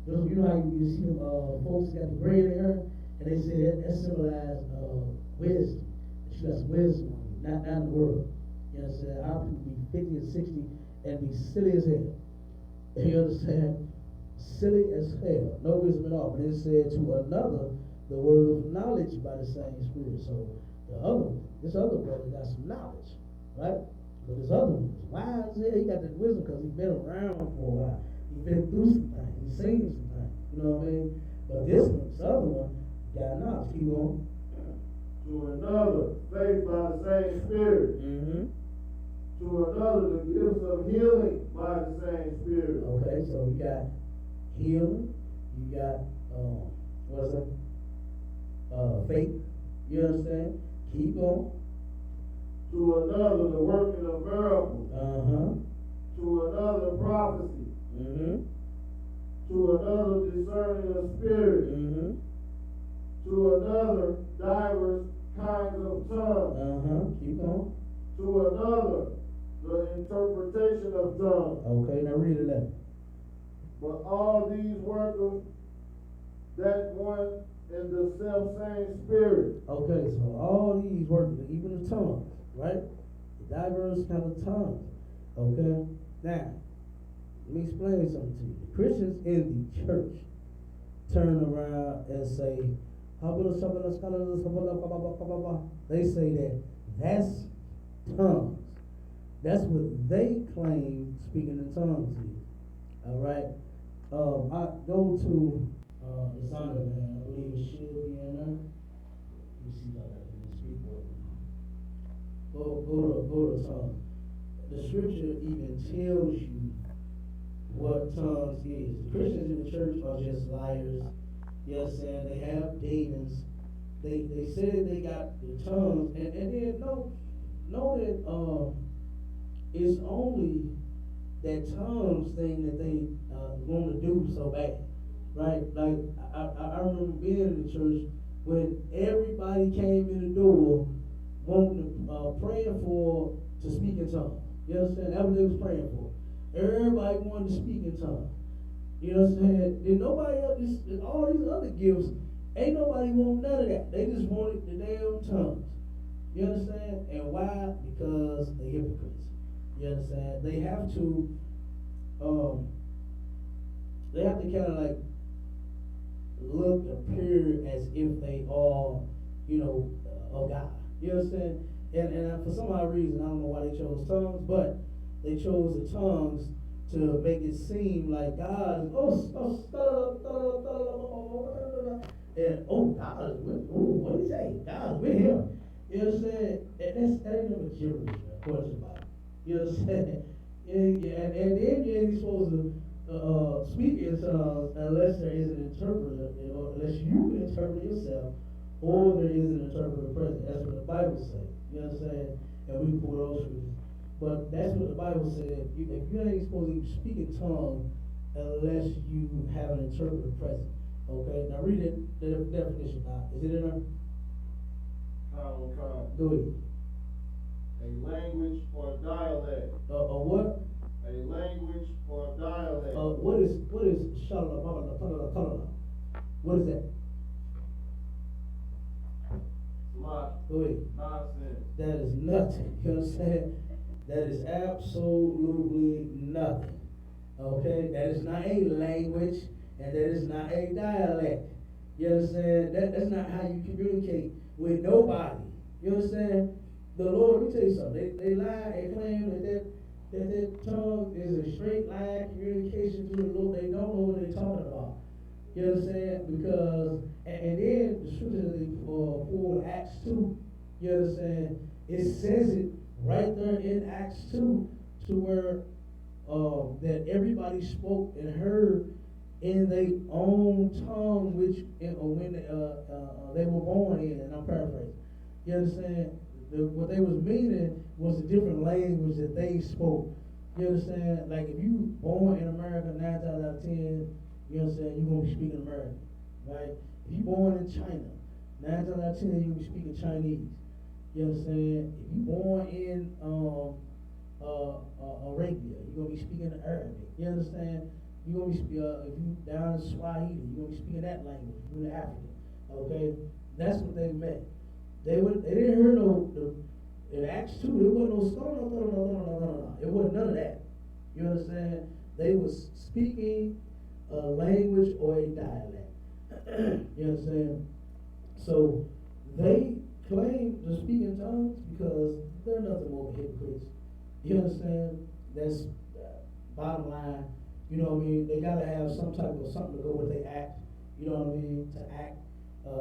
Those, you know how you see them folks got the gray hair, and they say that symbolizes wisdom. She got some wisdom on you, not in the world. You understand? Our people be 50 and 60 and be silly as hell. You understand? Silly as hell. No wisdom at all. But it said to another the word of knowledge by the same Spirit. So this other brother got some knowledge, right? But this other one is wise as hell. He got that wisdom because he's been around for a while. He's been through some things. He's seen some things. You know what I mean? But this other one, got knowledge. Keep going. To another, faith by the same Spirit. To another, the gifts of healing by the same Spirit. Okay, so you got healing. You got what is it? Faith. You understand? Keep going. To another, the working of miracles. To another, prophecy. To another, discerning of spirits. To another, diverse kinds of tongues. Keep going. To another, the interpretation of tongues. Okay, now read it out. But all these work of that one and the self same Spirit. Okay, so all these work, even the tongues, right? The diverse kind of tongues. Okay? Now, let me explain something to you. The Christians in the church turn around and say, they say that that's tongues. That's what they claim speaking in tongues is. All right? I go to it's on there, man. I believe it should be in there. Let me see if I got it in the speak board. Go to tongues. The scripture even tells you what tongues is. The Christians in the church are just liars. You understand? They have demons. They said they got the tongues, and then know that it's only that tongues thing that they want to do so bad, right? Like I remember being in the church when everybody came in the door wanting praying for to speak in tongues. You understand? That's what they was praying for. Everybody wanted to speak in tongues. You know what I'm saying? And nobody else, all these other gifts, ain't nobody want none of that. They just wanted the damn tongues. You understand? And why? Because they hypocrites. You understand? They have to kind of like look and appear as if they are, you know, of God. You understand? And for some odd reason, I don't know why they chose tongues, but they chose the tongues to make it seem like God is, and God is with, what did he say? God is with him. You understand? And that ain't no gibberish, according to the Bible. You understand? And then you ain't supposed to speak in tongues unless there is an interpreter, or unless you can interpret yourself, or there is an interpreter present. That's what the Bible says. You understand? And we can pull those scriptures. But that's what the Bible said. If you ain't supposed to speak in tongues unless you have an interpreter present. Okay? Now read it, the definition now. Is it in there? Go ahead. A language or dialect. A what? A language or dialect. What is shalala? What is that? Go ahead. Nonsense. That is nothing. You know what I'm saying? That is absolutely nothing. Okay? That is not a language, and that is not a dialect. You understand? That's not how you communicate with nobody. You understand? The Lord, let me tell you something. They lie and claim that tongue is a straight line communication to the Lord. They don't know what they're talking about. You understand? Because, and then the scripture that they pulled Acts 2, you understand? It says it right there in Acts 2 to where that everybody spoke and heard in their own tongue, which when they were born in, and I'm paraphrasing. You understand? What they was meaning was a different language that they spoke. You understand? Like if you born in America 9 times out of 10, you understand, you're gonna be speaking American, right? If you born in China, 9 times out of 10, you're gonna be speaking Chinese. You understand? If you born in Arabia, you're gonna be speaking Arabic. You understand? You're gonna be if you down in Swahili, you're gonna be speaking that language. You're African, okay? That's what they meant. They didn't hear in Acts 2, there wasn't no. It wasn't none of that. You understand? They was speaking a language or a dialect. You understand? So they claim to speak in tongues because they're nothing more than hypocrites. You understand? That's bottom line. You know what I mean? They gotta have some type of something to go with their act. You know what I mean? To act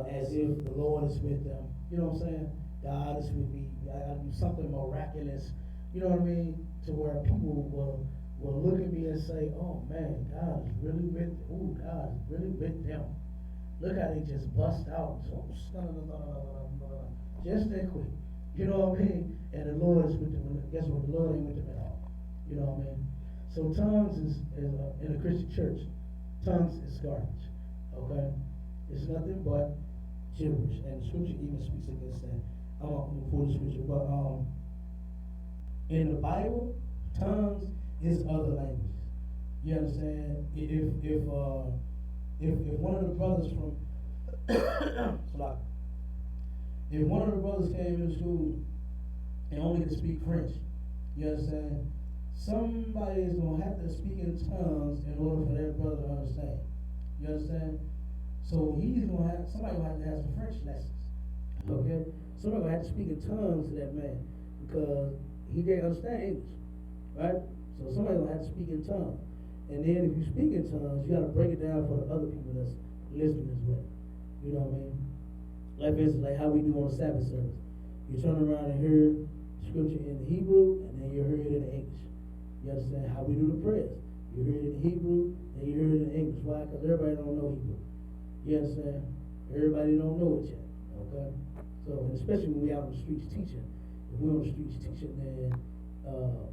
as if the Lord is with them. You know what I'm saying? God is with me. I gotta do something miraculous. You know what I mean? To where people will look at me and say, "Oh man, God is really with them. Ooh, God is really with them. Look how they just bust out. Just that quick." You know what I mean? And the Lord is with them. Guess what? The Lord ain't with them at all. You know what I mean? So tongues is in the Christian church, tongues is garbage. Okay? It's nothing but gibberish, and the scripture even speaks against that. I'm gonna pull the scripture, but in the Bible, tongues is other languages. You understand? If one of the brothers from if one of the brothers came into school and only could speak French, you understand? Somebody is gonna have to speak in tongues in order for that brother to understand. You understand? So somebody gonna have to have some French lessons. Okay? Somebody gonna have to speak in tongues to that man because he can't understand English. Right? So somebody gonna have to speak in tongues. And then if you speak in tongues, you gotta break it down for the other people that's listening as well. You know what I mean? Like for instance, like how we do on the Sabbath service. You turn around and hear scripture in the Hebrew, and then you hear it in the English. You understand how we do the prayers? You hear it in Hebrew, and you hear it in English. Why? Because everybody don't know Hebrew. You understand? Everybody don't know it yet, okay? So, and especially when we out on the streets teaching. If we're on the streets teaching, then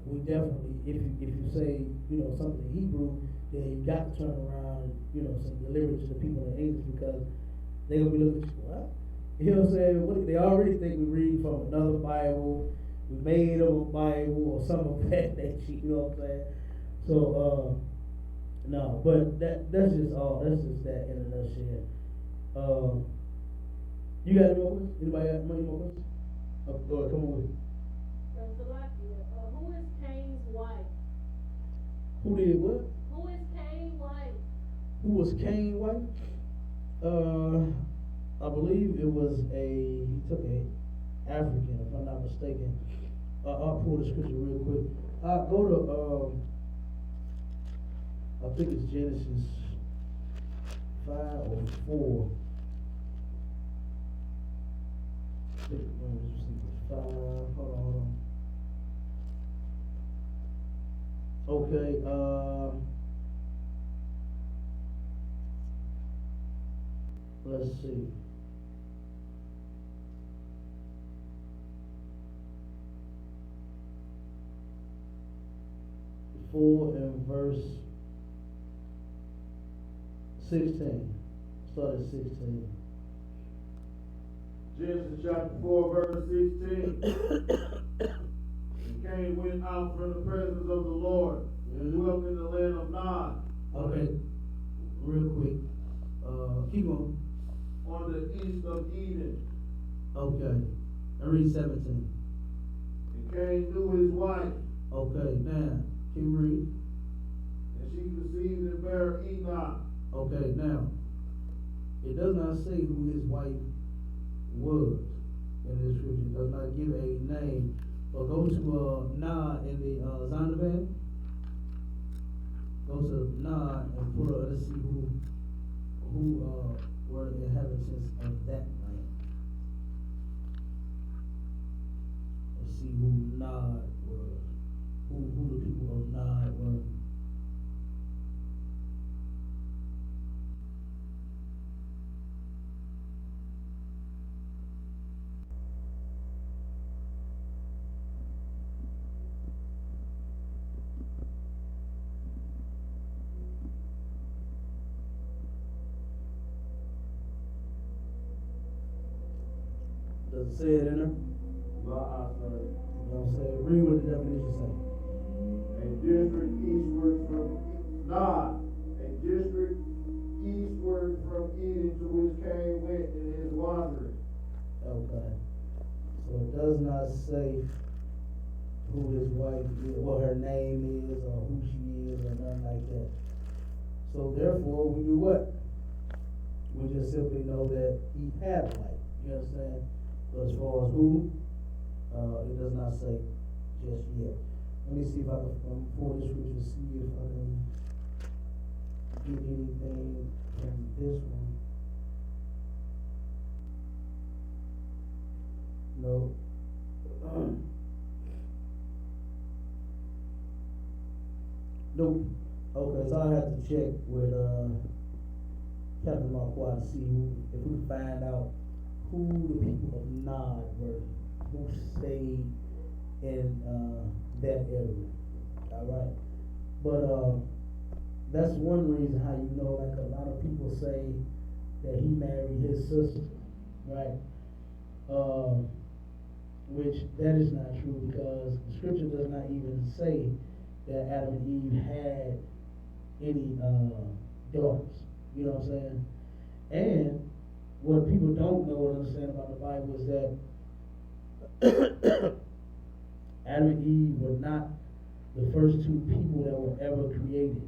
we definitely, if you say, you know, something in Hebrew, then you got to turn around and, you know, deliver it to the people in English, because they're going to be looking at you, what? You know what I'm saying? They already think we read from another Bible, we made up a Bible or something of that nature, you know what I'm saying? So, no, but that's just that in a nutshell. You got any more questions? Anybody got any more questions? Go ahead, come on with it. Who is Cain's wife? Who did what? Who is Cain's wife? Who was Cain's wife? I believe it was he took a African, if I'm not mistaken. I'll pull the scripture real quick. Go to, I think it's Genesis 5 or 4. Let's see, 5, hold on. Okay, let's see. 4 and verse 16. Start at 16. Genesis chapter 4, verse 16. And Cain went out from the presence of the Lord and dwelt in the land of Nod. Okay, real quick. Keep on. On the east of Eden. Okay. And read 17. And Cain knew his wife. Okay, now, keep reading. And she conceived and bare Enoch. Okay, now, it does not say who his wife was in this scripture. It does not give a name. But go to Nod in the Zondervan. Go to Nod and put up, let's see who were the inhabitants of that land. Let's see who Nod was. Who the people of Nod were. Does it say it in there? No, I said. You know what I'm saying? Read what the definition says. A district eastward from Nod, a district eastward from Eden, to which Cain went in his wandering. Okay. So it does not say who his wife is, what her name is, or who she is, or nothing like that. So therefore, we do what? We just simply know that he had a wife. You understand? But as far as who, it does not say just yet. Let me see if I can pull this scripture to see if I can get anything from this one. No. Nope. Okay, so I have to check with Captain Marquardt to see if we can find out who the people of Nod were, who stayed in that area. Alright. But that's one reason how you know, like a lot of people say that he married his sister, right? Which that is not true, because the scripture does not even say that Adam and Eve had any daughters. You know what I'm saying? And what people don't know or understand about the Bible is that Adam and Eve were not the first two people that were ever created.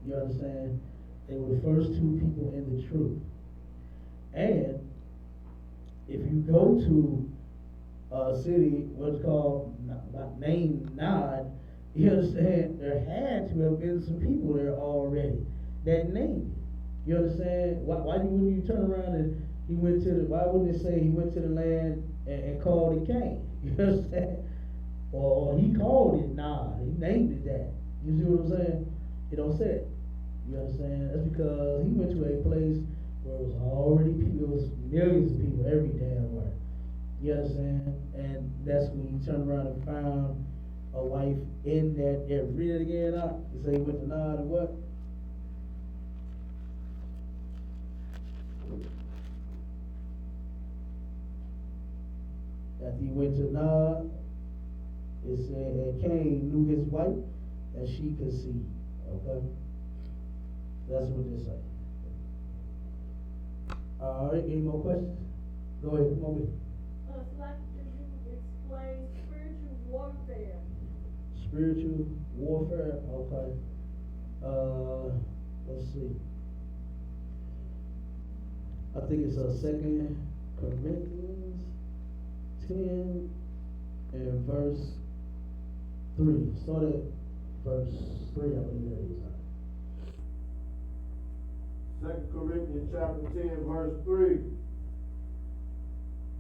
You understand? They were the first two people in the truth. And if you go to a city, what's called, named Nod, you understand, there had to have been some people there already that named it. You understand? Why wouldn't you turn around and why wouldn't it say he went to the land and called it Cain? You understand? Or he called it Nod, he named it that. You see what I'm saying? It don't say it. You understand? That's because he went to a place where it was millions of people every damn where. You understand? And that's when you turn around and found a wife in that area. Read it again out. You say he went to Nod and what? After he went to Nod, it said that Cain knew his wife and she conceived. Okay? That's what they say. Alright, any more questions? Go ahead, come on with it. It's like you explain spiritual warfare. Spiritual warfare, okay. Let's see. I think it's 2 Corinthians 10 and verse 3. Start at verse 3, I believe that is. 2 Corinthians chapter 10, verse 3.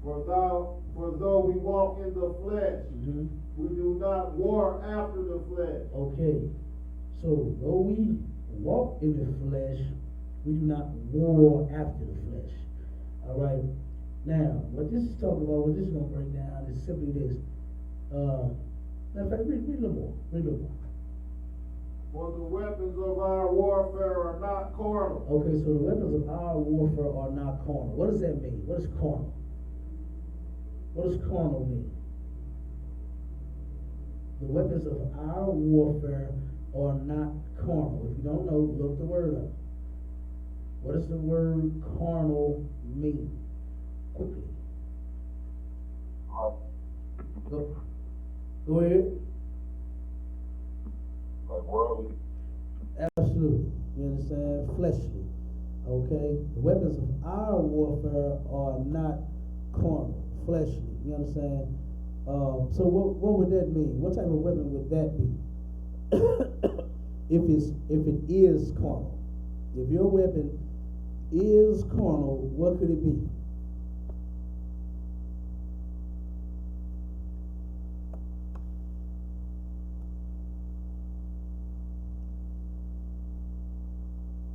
For though we walk in the flesh, we do not war after the flesh. Okay. So though we walk in the flesh, we do not war after the flesh. Alright. Now, what this is talking about, what this is going to break down is simply this. Matter of fact, read a little more. Read a little more. For the weapons of our warfare are not carnal. Okay, so the weapons of our warfare are not carnal. What does that mean? What is carnal? What does carnal mean? The weapons of our warfare are not carnal. If you don't know, look the word up. What does the word carnal mean? Quickly. Go ahead. Like worldly. Absolutely. You understand? Fleshly. Okay? The weapons of our warfare are not carnal, fleshly. You understand? So what would that mean? What type of weapon would that be? if it is carnal. If your weapon is carnal, what could it be?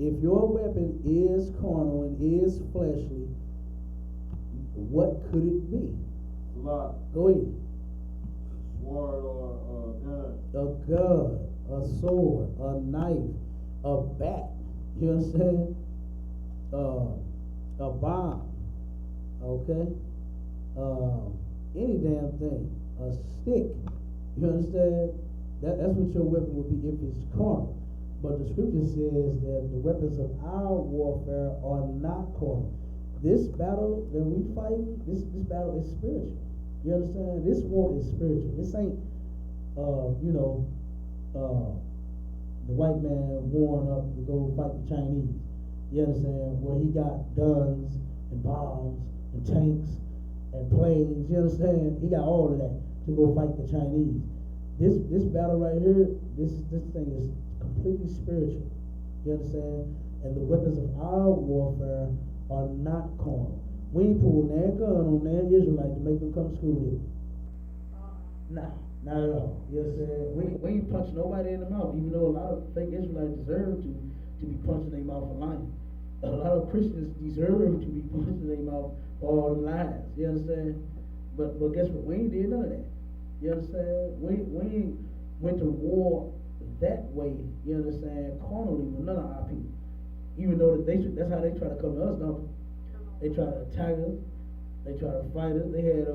If your weapon is carnal and is fleshly, what could it be? Lot. Go ahead. Sword or gun. A gun, a sword, a knife, a bat. You understand? A bomb. Okay? Any damn thing. A stick. You understand? That's what your weapon would be if it's carnal. But the scripture says that the weapons of our warfare are not carnal. This battle that we fight, this battle is spiritual. You understand? This war is spiritual. This ain't, the white man warring up to go fight the Chinese. You understand? Where he got guns and bombs and tanks and planes. You understand? He got all of that to go fight the Chinese. This battle right here, this thing is completely spiritual. You understand? And the weapons of our warfare are not carnal. We ain't pulling that gun on that Israelite to make them come to school here. Nah, not at all. You understand? We ain't punching nobody in the mouth, even though a lot of fake Israelites deserve to be punched in their mouth for lying. A lot of Christians deserve to be punched in their mouth for all them lies. You understand? But guess what? We ain't did none of that. You understand? We ain't went to war that way, you understand, carnally with none of our people. Even though that's how they try to come to us, don't they? They try to attack us, they try to fight us. They had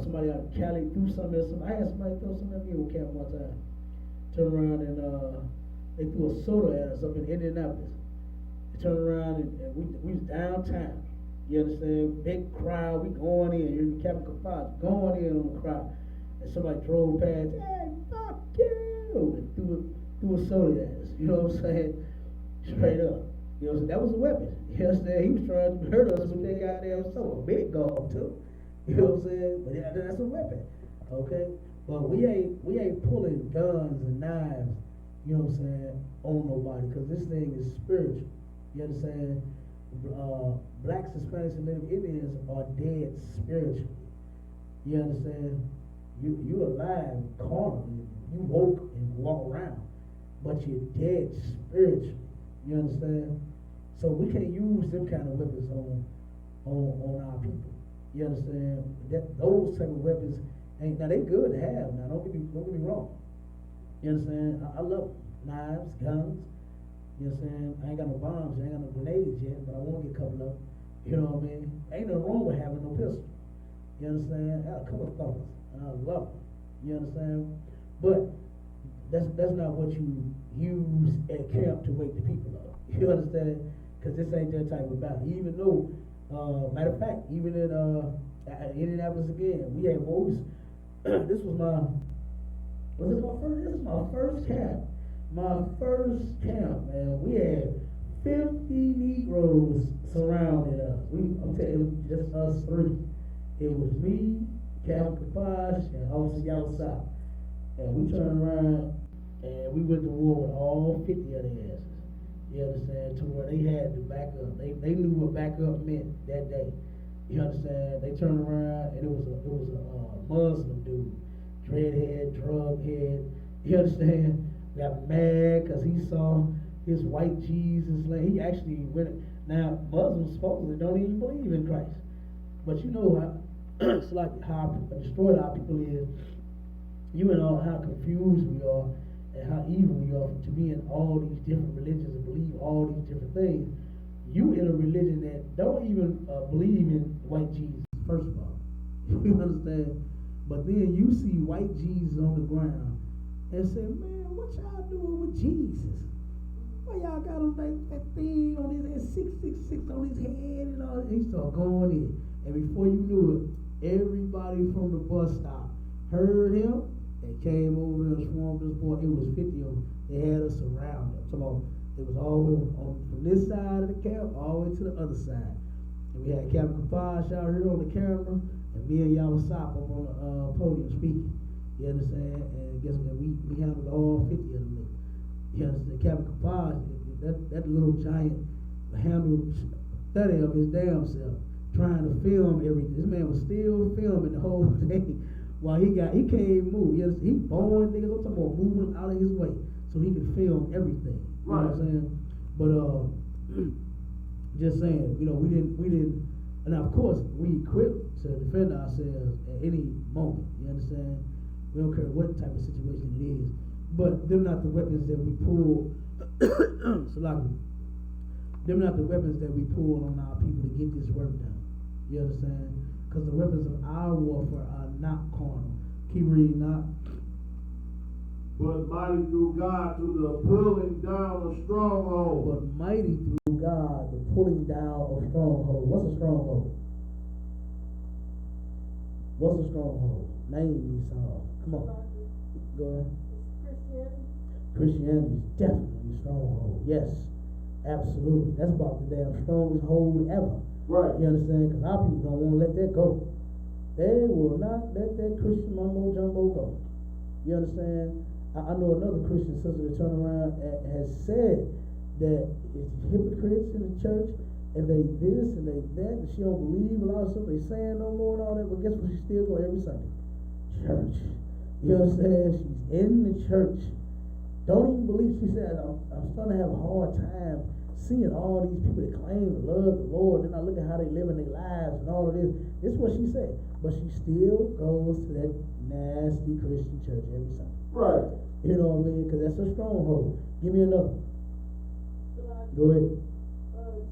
somebody out of Cali threw something at some. I had somebody throw something at me on camp one time. Turned around and they threw a soda at us up in Indianapolis. They turned around and we was downtown. You understand? Big crowd, we going in. You're in Captain Kafaz, going in on the crowd. And somebody drove past, hey, fuck you, and threw a soda at us. You know what I'm saying? Straight up. You know what I'm saying? That was a weapon. You understand? He was trying to hurt us with that goddamn soda. Big gone too. You know what I'm saying? But yeah, that's a weapon. Okay? But we ain't pulling guns and knives, you know what I'm saying, on nobody, because this thing is spiritual. You understand? Blacks, Hispanics, and Native Indians are dead spiritually. You understand? You alive carnally. You woke and walk around, but you're dead spiritually. You understand? So we can't use them kind of weapons on our people. You understand? Those type of weapons ain't, now they good to have. Now don't get me wrong. You understand? I love knives, guns. You know what I'm saying? I ain't got no bombs, I ain't got no grenades yet, but I want to get a couple of them. You know what I mean? Ain't nothing wrong with having no pistol. You understand? I got a couple of thumbs, and I love them. You understand? But that's not what you use at camp to wake the people up. You understand? Because this ain't that type of battle. Even though, matter of fact, even in Indianapolis again, we had wolves. This was my first camp. My first camp, man. We had 50 Negroes surrounding us. I'm telling you, it was just us three. It was me, Captain Kapash, and Officer Isupk. And we turned around and we went to war with all 50 of their asses. You understand? To where they had to back up. They knew what back up meant that day. You understand? They turned around and it was a Muslim dude, dreadhead, drug head. You understand? Got mad because he saw his white Jesus. He actually went. Now Muslims supposedly don't even believe in Christ, but you know how it's like how destroyed our people is. You know how confused we are and how evil we are to be in all these different religions and believe all these different things. You in a religion that don't even believe in white Jesus, first of all. You understand? But then you see white Jesus on the ground and say, man, what y'all doing with Jesus? Why y'all got on that thing on his head, 666 on his head and all that? He started going in. And before you knew it, everybody from the bus stop heard him and came over and swarmed this boy. It was 50 of them. They had us around them. It was all from this side of the camp all the way to the other side. And we had Captain Kapash out here on the camera, and me and Isupk up on the podium speaking. You understand? And guess what? We handled all 50 of them niggas. You understand? Captain Kapash, that little giant, handled 30 of his damn self, trying to film everything. This man was still filming the whole thing while he can't move. You understand? He born niggas. I'm talking about moving him out of his way so he could film everything. You know what I'm saying? But just saying, you know, we didn't, and of course we equipped to defend ourselves at any moment. You understand? We don't care what type of situation it is. But them not the weapons that we pull. Them not the weapons that we pull on our people to get this work done. You understand? Because the weapons of our warfare are not carnal. Keep reading now. But mighty through God to the pulling down of strongholds. But mighty through God, the pulling down of strongholds. What's a stronghold? What's a stronghold? Name me some. Come on. Go ahead. Christianity is definitely a stronghold. Yes, absolutely. That's about the damn strongest hold ever. Right. You understand? Because our people don't want to let that go. They will not let that Christian mumbo jumbo go. You understand? I know another Christian sister that turned around and has said that it's hypocrites in the church and they this and they that and she don't believe a lot of stuff they saying no more and all that, but guess what? She still go every Sunday. Church. You understand? She's in the church. Don't even believe. She said, I'm starting to have a hard time seeing all these people that claim to love the Lord. Then I look at how they live in their lives and all of this. This is what she said. But she still goes to that nasty Christian church every Sunday. Right. You know what I mean? Because that's a stronghold. Give me another. Go ahead.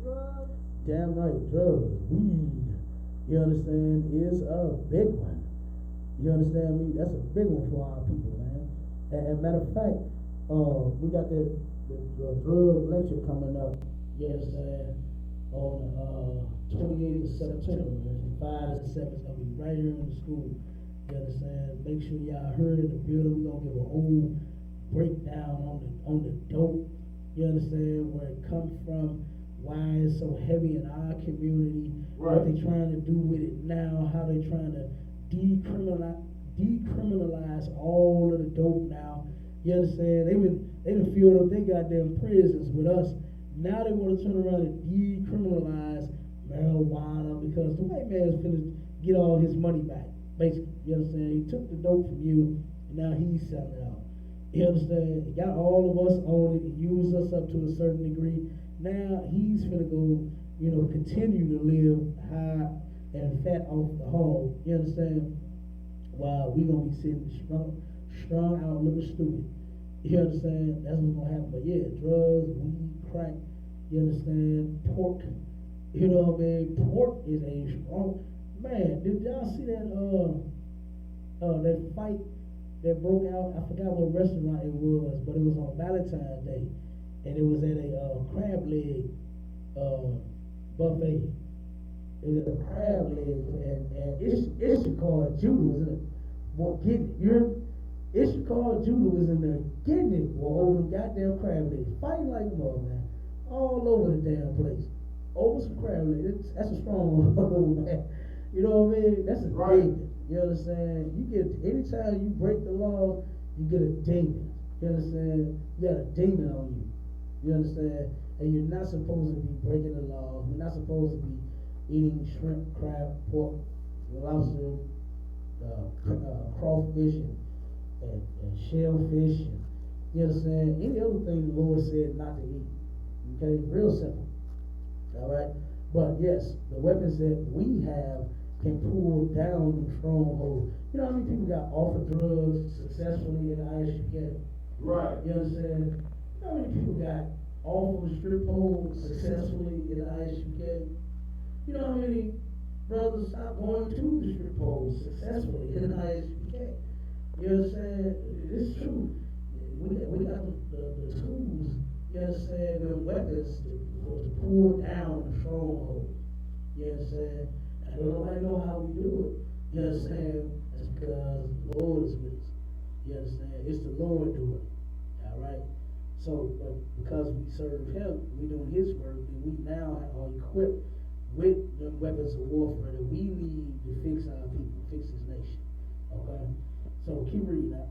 Drugs. Damn right. Drugs. Weed. You understand? Is a big one. You understand me? That's a big one for our people, man. And matter of fact, we got the drug lecture coming up. You understand? On 28th of September, man. 5 to 7. It's gonna be right here in the school. You understand? Make sure y'all heard in the building. We're gonna give a whole breakdown on the dope. You understand? Where it comes from, why it's so heavy in our community, right. What they trying to do with it now, how they trying to decriminalize all of the dope now. You understand? They done filled up their goddamn prisons with us. Now they want to turn around and decriminalize marijuana because the white man's finna get all his money back. Basically, you understand? He took the dope from you, and now he's selling it out. You understand? He got all of us on it. He used us up to a certain degree. Now he's finna go continue to live high and fat off the hog. You understand? While we gonna be sitting strung out looking stupid. You understand? That's what's gonna happen. But yeah, drugs, weed, crack, you understand, pork. You know what I mean? Pork is a strong man. Did y'all see that fight that broke out? I forgot what restaurant it was, but it was on Valentine's Day, and it was at a crab leg buffet. It was a crab leg, and Isupk Judah was in it. Well, getting it. Isupk Judah was in there getting it. Well, over the goddamn crab legs, fighting like a mother, man, all over the damn place. Over some crab legs. That's a strong one, man. You know what I mean? That's a demon. You understand? You get anytime you break the law, you get a demon. You understand? You got a demon on you. You understand? And you're not supposed to be breaking the law. You're not supposed to be eating shrimp, crab, pork, lobster, crawfish, and shellfish, and you understand? Any other thing the Lord said not to eat. Okay? Real simple. Alright? But yes, the weapons that we have can pull down the stronghold. You know how many people got off of drugs successfully in the Isupk? Right. You understand? You know how many people got off of the strip pole successfully in the Isupk? You know how many brothers stopped going to the strip pole successfully in the Isupk? You understand? It's true. We got the tools, you understand, the weapons to pull down the stronghold. You understand? And nobody know how we do it. You understand? That's because the Lord is with us. You understand? It's the Lord doing it. Alright? So, but because we serve Him, we doing His work, and we now are equipped with the weapons of warfare that we need to fix our people, fix this nation. Okay? So keep reading that.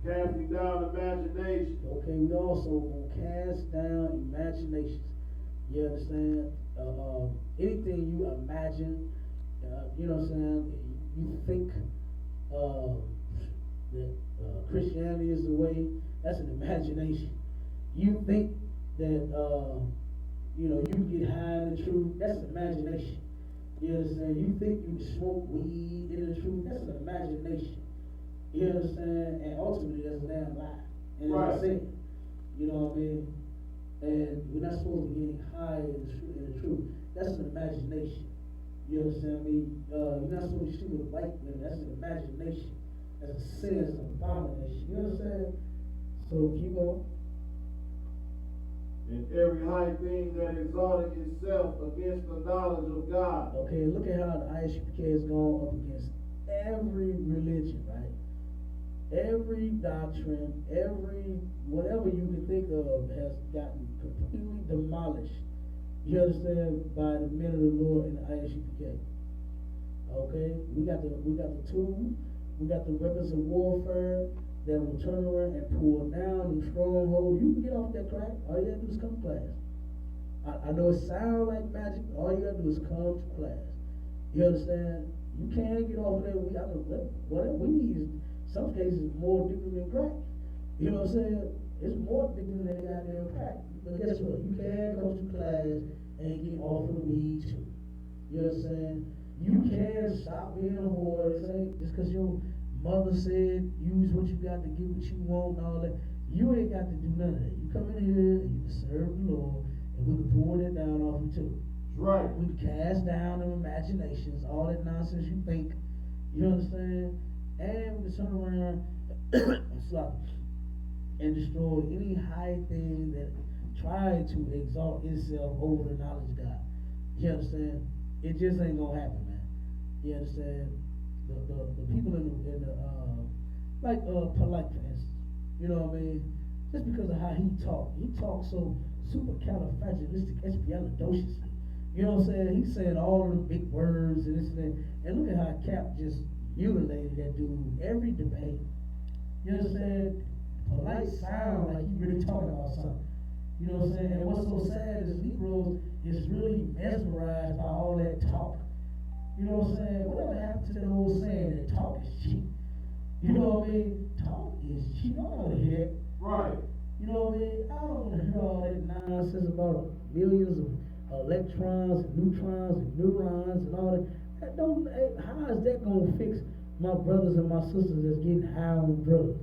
Casting down imagination. Okay, we also will cast down imaginations. You understand? Anything you imagine, you know what I'm saying? You think that Christianity is the way, that's an imagination. You think that you get high in the truth, that's an imagination. You understand? You think you smoke weed in the truth, that's an imagination. You understand? And ultimately that's a damn lie. And right. It's a sin. You know what I mean? And we're not supposed to be getting high in the truth. That's an imagination. You understand me? You're not supposed to shoot with white women. That's an imagination. That's a sin. It's an abomination. You understand? So keep on. And every high thing that exalted itself against the knowledge of God. Okay, look at how the Isupk has gone up against every religion, right? Every doctrine, every whatever you can think of has gotten completely demolished. You understand? By the men of the Lord in the Isupk. Okay, we got the tools, we got the weapons of warfare that will turn around and pull down the stronghold. You can get off that crack. All you gotta do is come to class. I know it sounds like magic. All you gotta do is come to class. You understand? You can't get off of that. Whatever we need is, some cases, more addictive than crack. You know what I'm saying? It's more addictive than goddamn crack. But guess what? You can go to class and get off of the weed too. You know what I'm saying? You can stop being a whore. It ain't just because your mother said use what you got to get what you want and all that. You ain't got to do none of that. You come in here and you can serve the Lord, and we can pour that down off you too. Right. We can cast down them imaginations, all that nonsense you think. You understand? And we can turn around and destroy any high thing that tried to exalt itself over the knowledge of God. You understand? It just ain't gonna happen, man. You understand? The people in the like Polite, for instance, you know what I mean? Just because of how he talks so supercalifragilisticexpialidocious. You know what I'm saying? He's saying all of the big words and this and that. And look at how Cap just mutilated that dude every debate. You understand? Polite sound like he really talking about something. You know what I'm saying? And what's so sad is Negroes is really mesmerized by all that talk. You know what I'm saying? Whatever happened to that old saying that talk is cheap? You know what I mean? Talk is cheap. I don't want to hear that. Right. You know what I mean? I don't want to hear all that nonsense about millions of electrons and neutrons and neurons and all that. How is that gonna fix my brothers and my sisters that's getting high on drugs?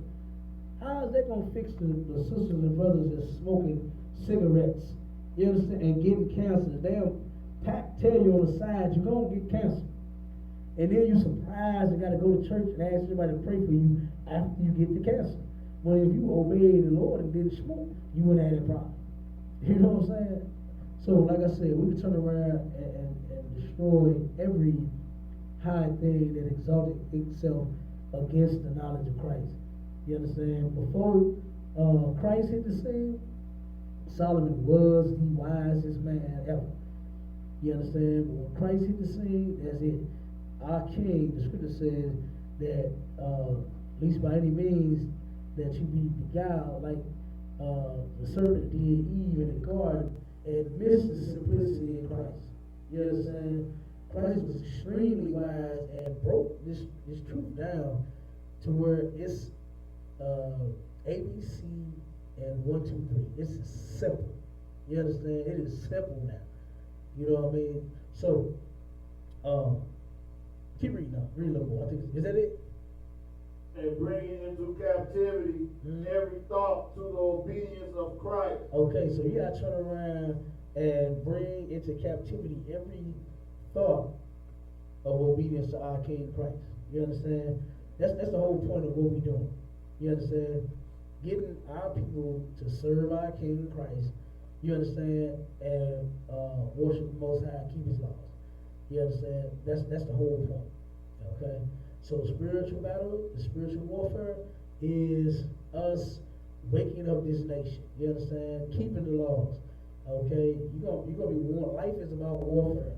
How is that gonna fix the sisters and brothers that's smoking cigarettes? You understand? And getting cancer. They'll tell you on the side you're gonna get cancer. And then you surprised and gotta go to church and ask everybody to pray for you after you get the cancer. Well, if you obeyed the Lord and didn't smoke, you wouldn't have that problem. You know what I'm saying? So, like I said, we can turn around and destroy every high thing that exalted itself against the knowledge of Christ. You understand? Before Christ hit the scene, Solomon was the wisest man ever. You understand? But when Christ hit the scene, that's it. Our king, the scripture says that, at least by any means, that you be beguiled like the serpent did Eve in the garden and missed the simplicity in Christ. You understand? Christ was extremely wise and broke this truth down to where it's ABC and 1, 2, 3. It's simple. You understand? It is simple now. You know what I mean? So, keep reading now. Read a little more. I think is that it? And bringing into captivity every thought to the obedience of Christ. Okay, so you gotta turn around and bring into captivity every thought of obedience to our King Christ. You understand? That's the whole point of what we're doing. You understand? Getting our people to serve our King Christ. You understand? And worship the Most High, keep His laws. You understand? That's the whole point. Okay. So spiritual battle, the spiritual warfare is us waking up this nation. You understand? Keeping the laws. Okay? You're gonna be warned. Life is about warfare.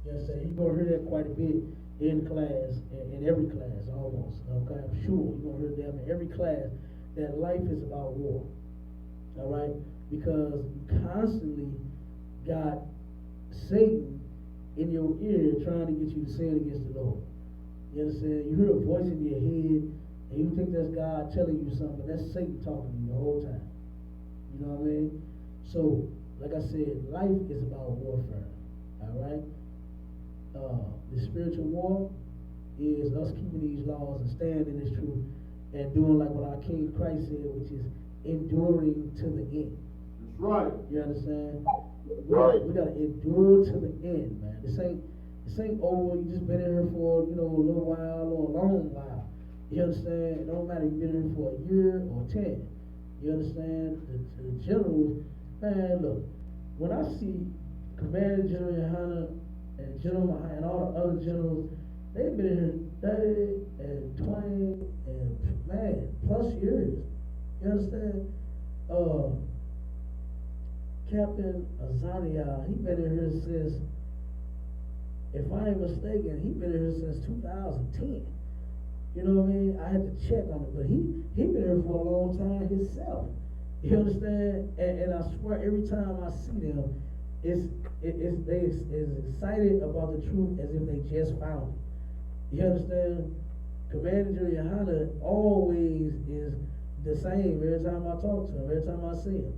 You understand? You're gonna hear that quite a bit in class, in every class almost. Okay? I'm sure you're gonna hear them in every class that life is about war. Alright? Because you constantly got Satan in your ear trying to get you to sin against the Lord. You understand? You hear a voice in your head, and you think that's God telling you something, but that's Satan talking to you the whole time. You know what I mean? So, like I said, life is about warfare. All right? The spiritual war is us keeping these laws and standing in this truth and doing like what our King Christ said, which is enduring to the end. That's right. You understand? Right. We gotta endure to the end, man. This ain't over. You just been in here for, a little while or a long while. You understand? It don't matter if you've been in here for a year or 10. You understand? The generals, man, look, when I see Commander General Yohana and General Mahana and all the other generals, they've been in here 30 and 20 and, man, plus years. You understand? Captain Azania, he been in here since, if I ain't mistaken, he been here since 2010. You know what I mean? I had to check on it, but he been here for a long time himself. You understand? And I swear every time I see them, they as excited about the truth as if they just found it. You understand? Commander Johanna always is the same every time I talk to him, every time I see him.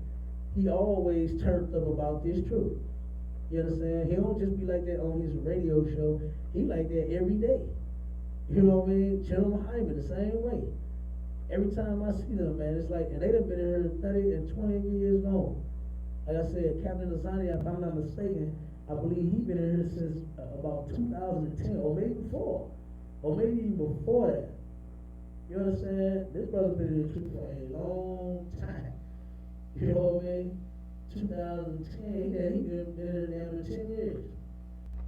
He always turned up about this truth. You understand? He don't just be like that on his radio show. He like that every day. You know what I mean? General Hyman, the same way. Every time I see them, man, it's like, and they done been here 30 and 20 years long. Like I said, Captain Azani, if I'm not mistaken, I believe he been here since about 2010, or maybe before, or maybe even before that. You understand? This brother's been in the truth for a long time. You know what I mean? 2010, yeah, he been in there for 10 years.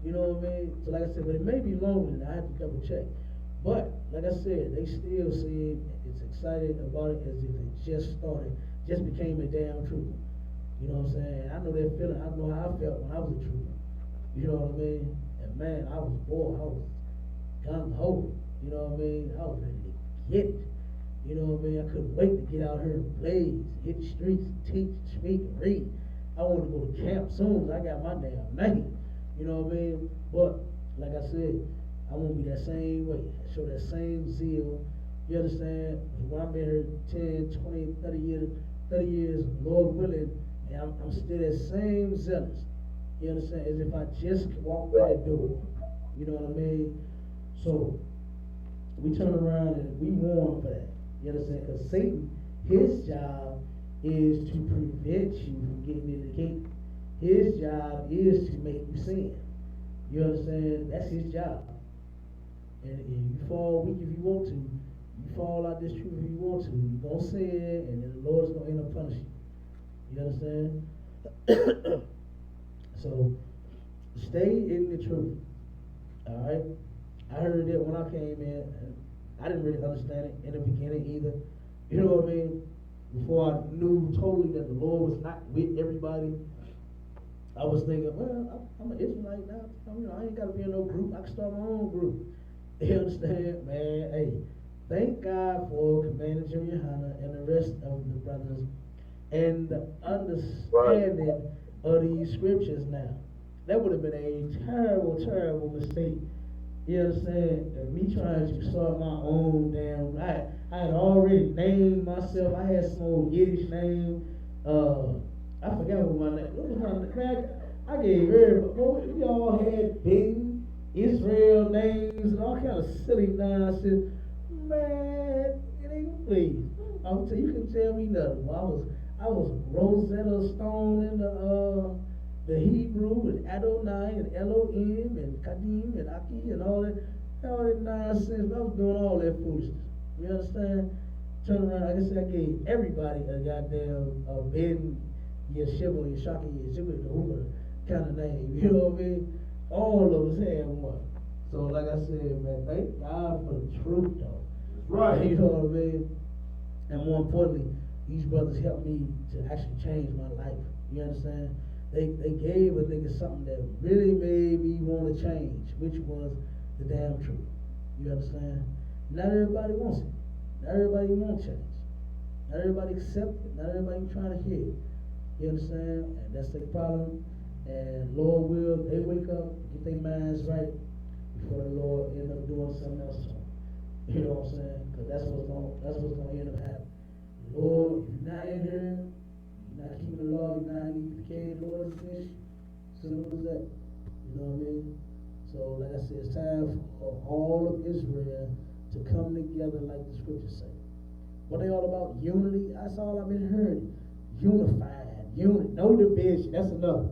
You know what I mean? So like I said, but it may be longer than that. I have to double check. But like I said, they still seem it's excited about it as if it just started, just became a damn trooper. You know what I'm saying? I know that feeling. I know how I felt when I was a trooper. You know what I mean? And man, I was bored. I was gung ho. You know what I mean? I was ready to get it. You know what I mean? I couldn't wait to get out here and blaze, hit the streets, teach, speak, and read. I wanted to go to camp soon as I got my damn name. You know what I mean? But, like I said, I want to be that same way. Show that same zeal. You understand? When I've been here 10, 20, 30 years, Lord willing, and I'm still that same zealous. You understand? As if I just walk in the door. You know what I mean? So we turn around and we warn for that. You understand? Because Satan, his job is to prevent you from getting in the kingdom. His job is to make you sin. You understand? That's his job. And you fall weak if you want to. You fall out this truth if you want to. You're going to sin, and then the Lord's going to end up punishing you. You understand? So, stay in the truth. Alright? I heard that when I came in, and I didn't really understand it in the beginning either. You know what I mean? Before I knew totally that the Lord was not with everybody, I was thinking, well, I'm an Israelite now. I ain't got to be in no group. I can start my own group. You understand? Man, hey, thank God for Commander Junior Hunter and the rest of the brothers and the understanding of these scriptures now. That would have been a terrible, terrible mistake. You understand? Me trying to start my own damn. I had already named myself. I had some old Yiddish name. I forgot what my name. What was my name? I gave everybody. We all had Ben, Israel names and all kind of silly nonsense. Man, it ain't please. I'm tell you can tell me nothing. Well, I was Rosetta Stone in the Hebrew and Adonai and Elohim and Kadim and Aki and all that nonsense. I was doing all that foolishness. You understand? Turn around, like I said, I gave everybody a goddamn Ben Yeshiva, Yeshaka, Yeshiva, the Hoover kind of name. You know what I mean? All of us had one. So like I said, man, thank God for the truth though. Right. You know what I mean? And more importantly, these brothers helped me to actually change my life. You understand? They gave a nigga something that really made me want to change, which was the damn truth. You understand? Not everybody wants it. Not everybody wants change. Not everybody accepts it. Not everybody trying to hear it. You understand? And that's the problem. And Lord will, they wake up, get their minds right before the Lord end up doing something else to them. You know what I'm saying? Because that's what's going to end up happening. Lord, if you're not in here, you're not keeping the law, you're not in the cave, Lord, is finished. Simple as that. You know what I mean? So, like I said, it's time for all of Israel to come together like the scriptures say. What they all about? Unity? That's all I've been hearing. Unified. Unity. No division. That's enough.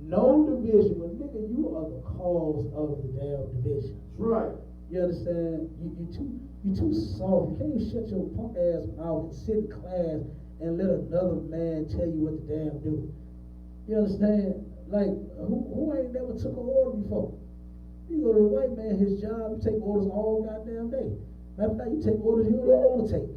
No division. But nigga, you are the cause of the damn division. That's right. You understand? You too soft. You can't even shut your punk ass mouth and sit in class and let another man tell you what to damn do. You understand? Like, who ain't never took an order before? You go to the white man, his job, you take orders all goddamn day. Matter of fact, you take orders you don't even want to take.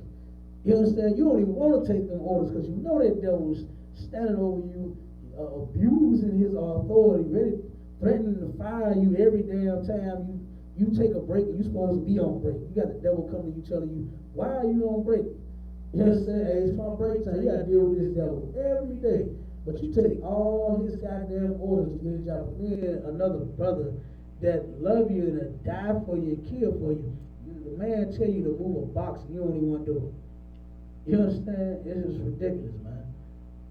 You understand? You don't even want to take them orders because you know that devil's standing over you, abusing his authority, ready, threatening to fire you every damn time you take a break and you supposed to be on break. You got the devil coming to you telling you, why are you on break? You understand? Hey, it's my break time. You got to deal with this devil every day. But you take all his goddamn orders to get a job. And then another brother that love you and that die for you and kill for you, the man tell you to move a box and you don't even want to do it. You understand? It's just ridiculous, man.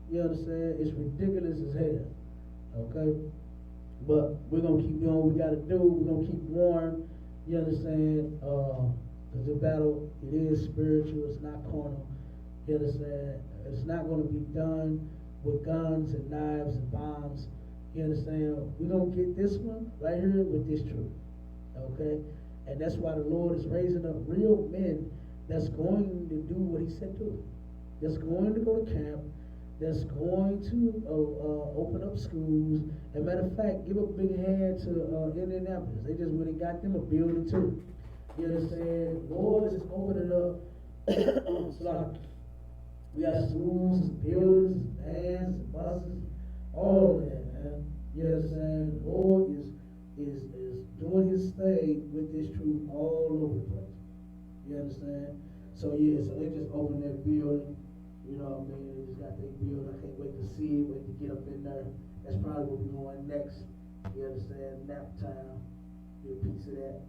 You understand? It's ridiculous as hell. Okay? But we're going to keep doing what we got to do. We're going to keep warm. You understand? Because the battle, it is spiritual. It's not carnal. You understand? It's not going to be done with guns and knives and bombs. You understand? We're going to get this one right here with this truth. Okay? And that's why the Lord is raising up real men that's going to do what he said to. That's going to go to camp. That's going to open up schools. And matter of fact, give a big hand to Indianapolis. They just went and got them a building too. You understand? Lord is opening up. So we got schools, buildings, vans, buses, all of that, man. You understand? Lord is doing his thing with this truth all over the place. You understand? So yeah, so they just opened that building. You know what I mean? They just got their building. I can't wait to see it, wait to get up in there. That's probably what we're going next. You understand? Nap time. Get a piece of that.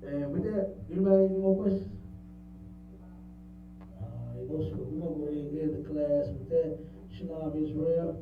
And with that, anybody have any more questions? We're going to go ahead and end the class with that. Shalom Israel.